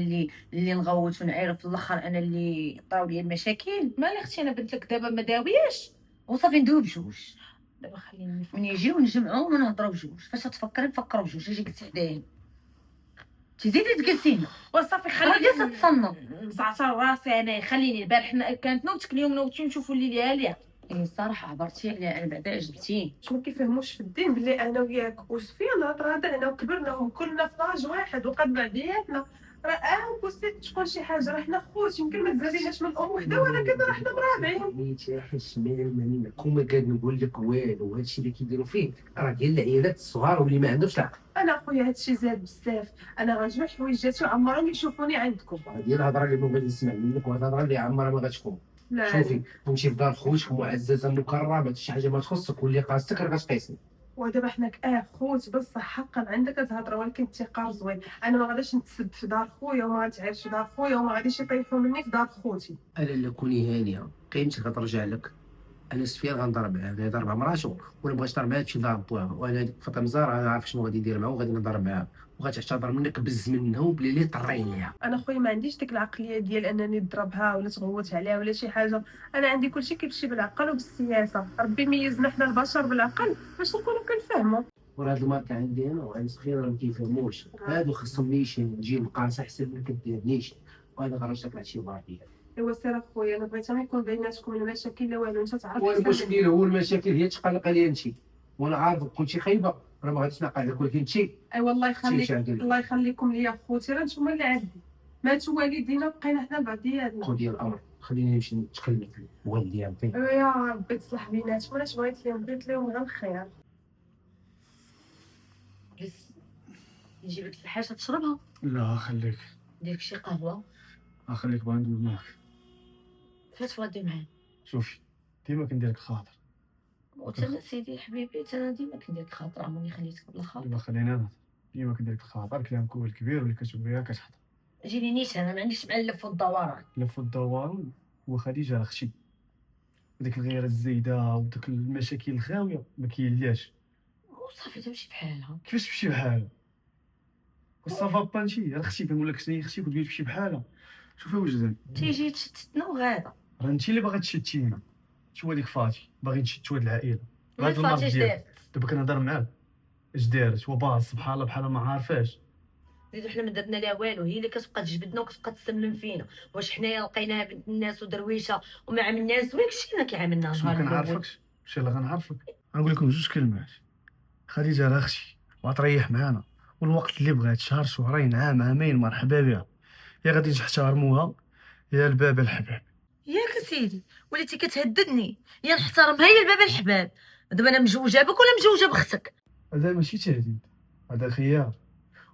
اللي نغوت ونعير في الاخر انا اللي طراو لي المشاكل. مالي اختي انا بنت لك دابا ما داوياش. وصافي ندوي بجوج دابا خليني من يجيو نجمعو ونهضروا بجوج. فاش تفكري نفكروا بجوج. اجي قلتي حدايا تزيدي تجلسينا وصافي راه جالسه خليني تصنط. مزعتر راسي انا. خليني البارح كانت نوبتك اليوم نوبتي نشوفوا الليل عليها. يعني الصراحه عبرتي عليا انا بعدا عجبتيني. ما كيفهموش في الدين بلي انا وياك وسفيان هضرنا وكبرنا وكلنا في لاج واحد وقد بعدياتنا. راه بوسيت تقول شي حاجه راه حنا خوت يمكن ما تزاديناش من ام وحده ولكن راه حنا مرابعين. ميت حس ماني كوما قاعد نقول لك والو. هادشي اللي كيديروا فيه راه ديال العيالات الصغار واللي ما عندهمش العقل. انا خويا هادشي زاد بزاف. انا غنجمع حويجاتي وعمرهم يشوفوني عندكم. هذه الهضره اللي بغيت نسمع منك وهاد الهضره اللي عمرها ما غتكون. لا شوفي كنتي في دار خوتك معززه مكرمه شي حاجه ما تخصك واللي قاصتك راه غتقيسني. ودابا حناك خوت بصح حقا عندك الهضره ولكن الثقه زوين. انا ما غاديش نتسب في دار خويا وما غنتعيرش في دار خويا وما غاديش يطيحوا مني في دار خوتي. انا لا كوني هانيه قيمتك غترجع لك. انا سفيان غنضرب معاه غير ضرب مراتو ولا بغيت تضرب معاه تمشي لدار بوها. وانا فاطمه مزار انا عارف شنو غادي ندير معاه وغادي نضرب معاه وغتعتذر منك بز منها وبلي لي طري ليها. انا خويا ما عنديش ديك العقليه ديال انني نضربها ولا تغوت عليها ولا شي حاجه. انا عندي كلشي كيمشي بالعقل وبالسياسه. ربي ميزنا حنا البشر بالعقل باش نكونوا كنفهموا. وراه هاد الماركه عندي انا وعند سفيان راه ما كيفهموش. هادو خصهم نيشان تجي مقاصه احسن من كدير نيشان. وهذا خرج لك مع شي بارتي. ايوا سير خويا انا بغيت ما يكون بيناتكم المشاكل لا والو. انت تعرف والمشكل هو المشاكل هي تقلق عليا انت. وانا عارفك كنتي خايبه راه ما غاديش نعقل عليك ولكن انت اي والله يخليك شي الله يخليكم ليا خوتي. راه نتوما اللي عندي ماتوا والدينا بقينا حنا بعضياتنا. خذي الامر خليني نمشي نتكلم والدي عمتي. يا ربي تصلح بيناتكم. اش بغيت لهم بغيت لهم غير الخير. جلس نجيب لك الحاجه تشربها. لا خليك ندير لك شي قهوه. خليك بغا ندوي معاك. فاش غادي معايا؟ شوفي ديما كندير لك خاطر. وتنا سيدي حبيبي تنا ديما كندير لك خاطر. عمرني خليتك بلا خاطر. دابا خلينا نهضر. ديما كندير لك خاطر كلامك هو الكبير واللي كتبغيها كتحضر. جيني نيت انا ما عنديش مع اللف والدوران. لف الدوران هو خديجه راه اختي. ديك الغيره الزايده وديك المشاكل الخاويه ما كاينلاش. وصافي تمشي بحالها. كيفاش تمشي بحالها؟ وصافا بانتي راه اختي كنقول لك شنو هي اختي وتقولي تمشي بحالها. شوفي وجدان تيجي تشتتنا وغادا. راه انت اللي باغا تشتينا. شو هذيك فاتي باغي نشتوا هاد العائله. ما فاتيش دارت. دابا كنهضر معاه اش دارت وباص بحالها ما عارفاش. زيدو حنا ما درنا لها والو. هي اللي كتبقى تجبدنا وكتبقى تسمم فينا. واش حنايا لقيناها بنت الناس ودرويشه وما عملناش زوين شتينا كيعملنا شنو نهار الاول. كنعرفكش واش يلا غنعرفك. غنقول لكم جوج كلمات. خديجه راه اختي وغتريح معانا والوقت اللي بغات شهر شهرين عام عامين مرحبا بها. يا غادي نحترموها يا الباب الحباب. ياك سيدي وليتي كتهددني. يا نحترمها يا الباب الحباب. دابا انا مجوجه بك ولا مجوجه بختك؟ هذا ماشي تهديد هذا خيار.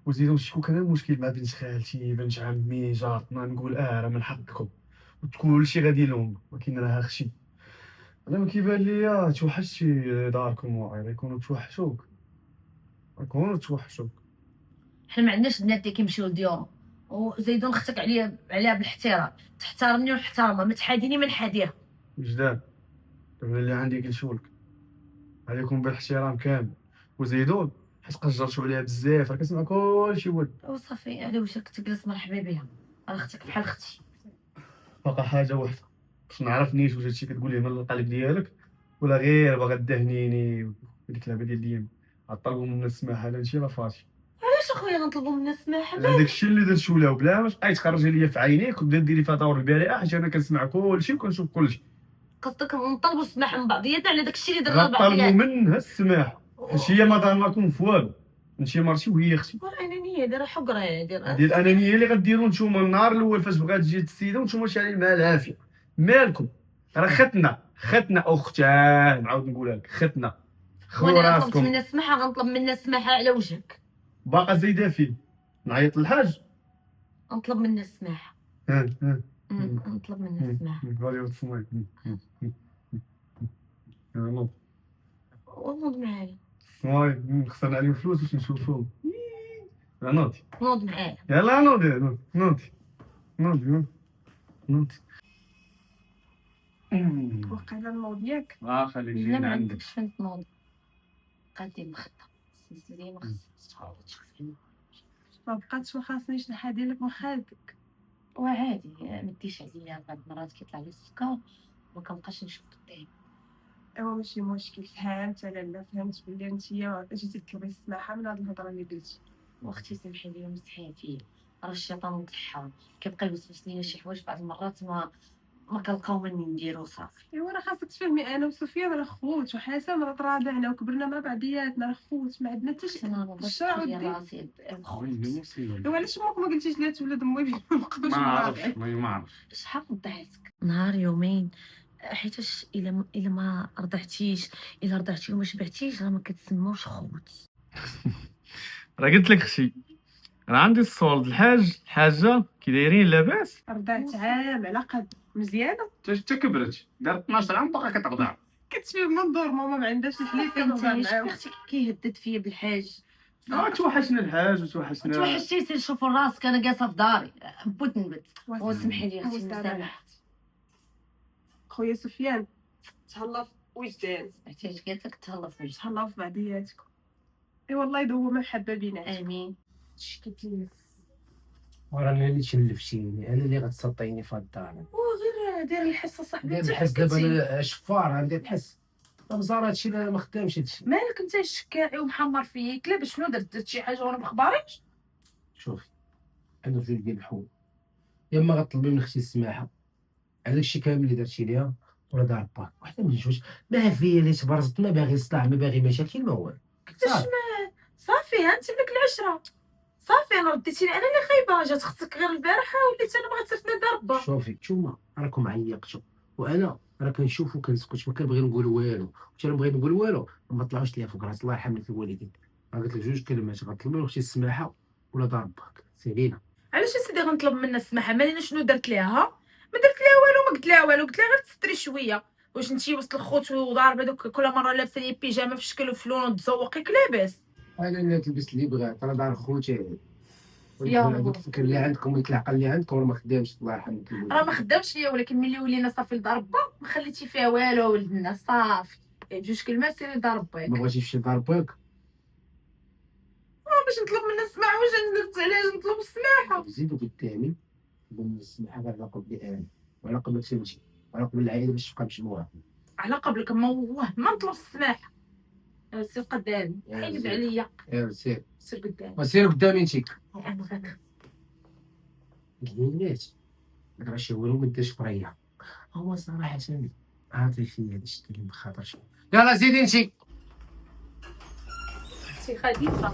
وزيدو شكون كان المشكل مع بنت خالتي بنت عمي جارتنا نقول راه من حقكم وكلشي غادي يلوم ولكن راه اختي. انا ما كيبان ليا توحشتي داركم وغير يكونوا توحشوك حنا ما عندناش بنات اللي كيمشيو لديورهم. وزيدون اختك عليها بالاحترام. تحترمني ونحترمها ما تحاديني من حاديها. وجدان دابا اللي عندي قلتولك عليكم بالاحترام كامل. وزيدون حيت قجرتوا عليها بزاف راه كتسمع كلشي ود. وصافي على وشك تجلس مرحبا بها. راه اختك بحال اختي. باقا حاجه واحده باش نعرف نيت واش هادشي كتقوليه من القلب ديالك ولا غير باغا تدهنيني. وديك اللعبه ديال اليوم عطلبوا منا السماحه لا انت لا فاتي. علاش اخويا غنطلبوا منا السماحه؟ على داك الشيء اللي درتو لها وبلا ما تبقاي تخرجي ليا في عينيك وبدا ديري فيها دور البارحه حيت انا كنسمع كلشي وكنشوف كلشي. قصدك نطلبوا السماحه من بعضياتنا على داك الشيء اللي درنا غطلبوا لبعضياتنا؟ منها السماحه حيت هي ما ضامنكم في والو. انت مرتي وهي اختي. الانانيه دايره حقره هادي. هذه الانانيه اللي غديروا نتوما النهار الاول فاش بغات تجي السيده ونتوما شاعلين معها العافيه. مالكم راه ختنا اختاه نعاود نقولها لك وانا طلبت راسكم منها السماحه غنطلب منها السماحه على وجهك. باقا زايده فيه. نعيط للحاج. نطلب منها السماحه. ها نطلب منها السماحه. غادي وتصمي. نوض ونوض معايا. صماي خسرنا عليهم فلوس باش نشوفوهم. نوضي نوض معايا. يلا نوضي نوضي. وقيلا الموض ياك. خليك لا جينا ما عندك. عندكش فين تنوض. قادي مخطه سلسلي ما خصك تشوفني. ما بقاتش ما خاصنيش نحادي لك من خالتك. وعادي ما ديش عليا بعض المرات كيطلع لي السكر ما كنبقاش نشوف قدامي. ايوا ماشي مشكل، فهمت انا. لا فهمت بلي نتيا جيتي تطلبي السماحه من هاد الهضره اللي قلتي. واختي سمحي لي ومسحي فيا، راه الشيطان متلحى كيبقى يوسوس ليا شي حوايج بعض المرات ما كنلقاو من نديرو صافي. ايوا راه خاصك تفهمي انا وسفيان راه خوت، وحسن راه تراضعنا وكبرنا مع بعضياتنا، راه خوت ما عندنا حتى شي. انا الشرع نضرب والدين. راسي ايوا علاش امك ما قلتيش لها تولد امي باش ما نبقاوش ما عرفتش مراضعين؟ ما عرفتش. شحال رضعتك؟ نهار يومين، حيتاش الا ما رضعتيش، الا رضعتي وما شبعتيش راه ما كتسموش خوت. راه قلت لك اختي، راه عندي الصول الحاجه كي دايرين لاباس. رضعت عام على قد مزيانه. حتى كبرت دارت 12 عام باقا كترضع. كتشوف منظور ماما ما عندهاش الحليب انت كنرضع معاهم. اختي كيهدد فيا بالحاج. توحشنا الحاج وتوحشنا. توحشتي سير شوف راسك، انا جالسه في داري نبت نبت. وسمحي لي اختي وسامح. مسامح. خويا سفيان تهلا في وجدان، سمعتي اش قالت لك؟ تهلا في وجهك. تهلا في بعضياتكم. اي والله يدوم محبه بيناتكم. امين. شكيت لي وراني اللي تشلفتيني، انا اللي غتسطيني في الدار. وغير دير الحصه صاحبي. دابا انت الحس دابا حكيتي. انا شفار عندي تحس بزار هادشي لا ما خدامش هادشي. مالك انت شكاعي ومحمر فيك؟ لا باش شنو درت شي حاجه وانا ما خباريش؟ شوفي انا جوج ديال الحول، يا اما غطلبي من اختي السماحه على داكشي كامل اللي درتي ليها ولا دار باك وحده من الجوج. ما فيا اللي تبرزت، ما باغي صلاح ما باغي مشاكل ما والو. كيفاش صافي ها انت بدك العشره صافي. انا رديتيني انا اللي خايبه. جات اختك غير البارحه وليت انا بغيت تصيفط لي ضربه. شوفي نتوما راكم عيقتوا وانا راه كنشوف وكنسكت، ما كنبغي نقول والو. حتى انا بغيت نقول والو ما طلعوش ليا فوق راسي. الله يرحم لك الوالدين. راه قلت لك جوج كلمات، غطلبي من اختي السماحه ولا دار باك سيرينا. علاش اسيدي غنطلب منها السماحه؟ مالينا شنو درت ليها؟ ما درت ليها والو، ما قلت لها والو، قلت لها غير تستري شويه. واش انتي وسط الخوت وضاربه دوك كل مره لابسه لي بيجامه في شكل وفلون وتزوقيك لاباس؟ انا اللي تلبس اللي بغات، راه دار خوتي. يلا. الفكر اللي عندكم والعقل اللي عندكم راه ما خدامش. الله يرحم لك الوالدين. راه ما خدامش ليا، ولكن ملي ولينا صافي لضربه ما خليتي فيها والو ولد الناس صافي. بجوج كلمات سيري ضربك. ما بغيتيش تمشي لدار باك باش نطلب منها السماحه واش انا درت علاش نطلب السماحه؟ زيدوا قدامي قول السماحه على علاقه بلي انا وعلاقه ما تمشي وعلاقه بالعائله باش تبقى مجموعه. على قبلك ما والله ما نطلب السماحه. سير قدامي يا حيد زين. عليا. سير سير قدامي. وسير قدامي انت. انا غدا قليلات راه شي والو ما دارش بريا. هو صراحه عاطفي هذا الشيء اللي بخاطر شويه. يلا زيدي انت. سي خديجه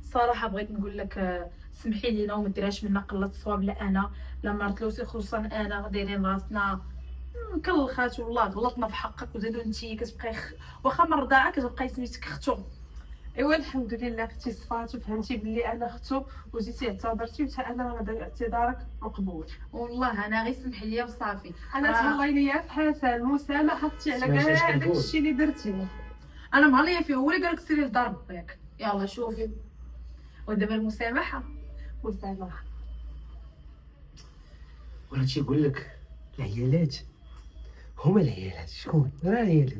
صراحه بغيت نقول لك سمحي لينا وما ديرهاش منا قله الصواب. لا انا لا مرت لوسي خصوصا انا دايرين راسنا مكلخات والله غلطنا في حقك. وزيدو انتي كتبقاي واخا من الرضاعه كتبقاي سميتك اختو. ايوا الحمد لله اختي صفات وفهمتي بلي انا اختو وجيتي اعتذرتي وتا انا غدا اعتذارك مقبول. والله انا غير سمحي لي وصافي. انا تهلاي ليا في حسن مسامحه اختي على سمعتي اش كاع كنقول؟ داكشي اللي درتي. انا مهليه فيه، هو اللي قالك سيري لضرب ياك. يلا شوفي ودابا المسامحه. مسامحه. ولا تيقول لك العيالات هما العيالات. شكون؟ راه العيالات.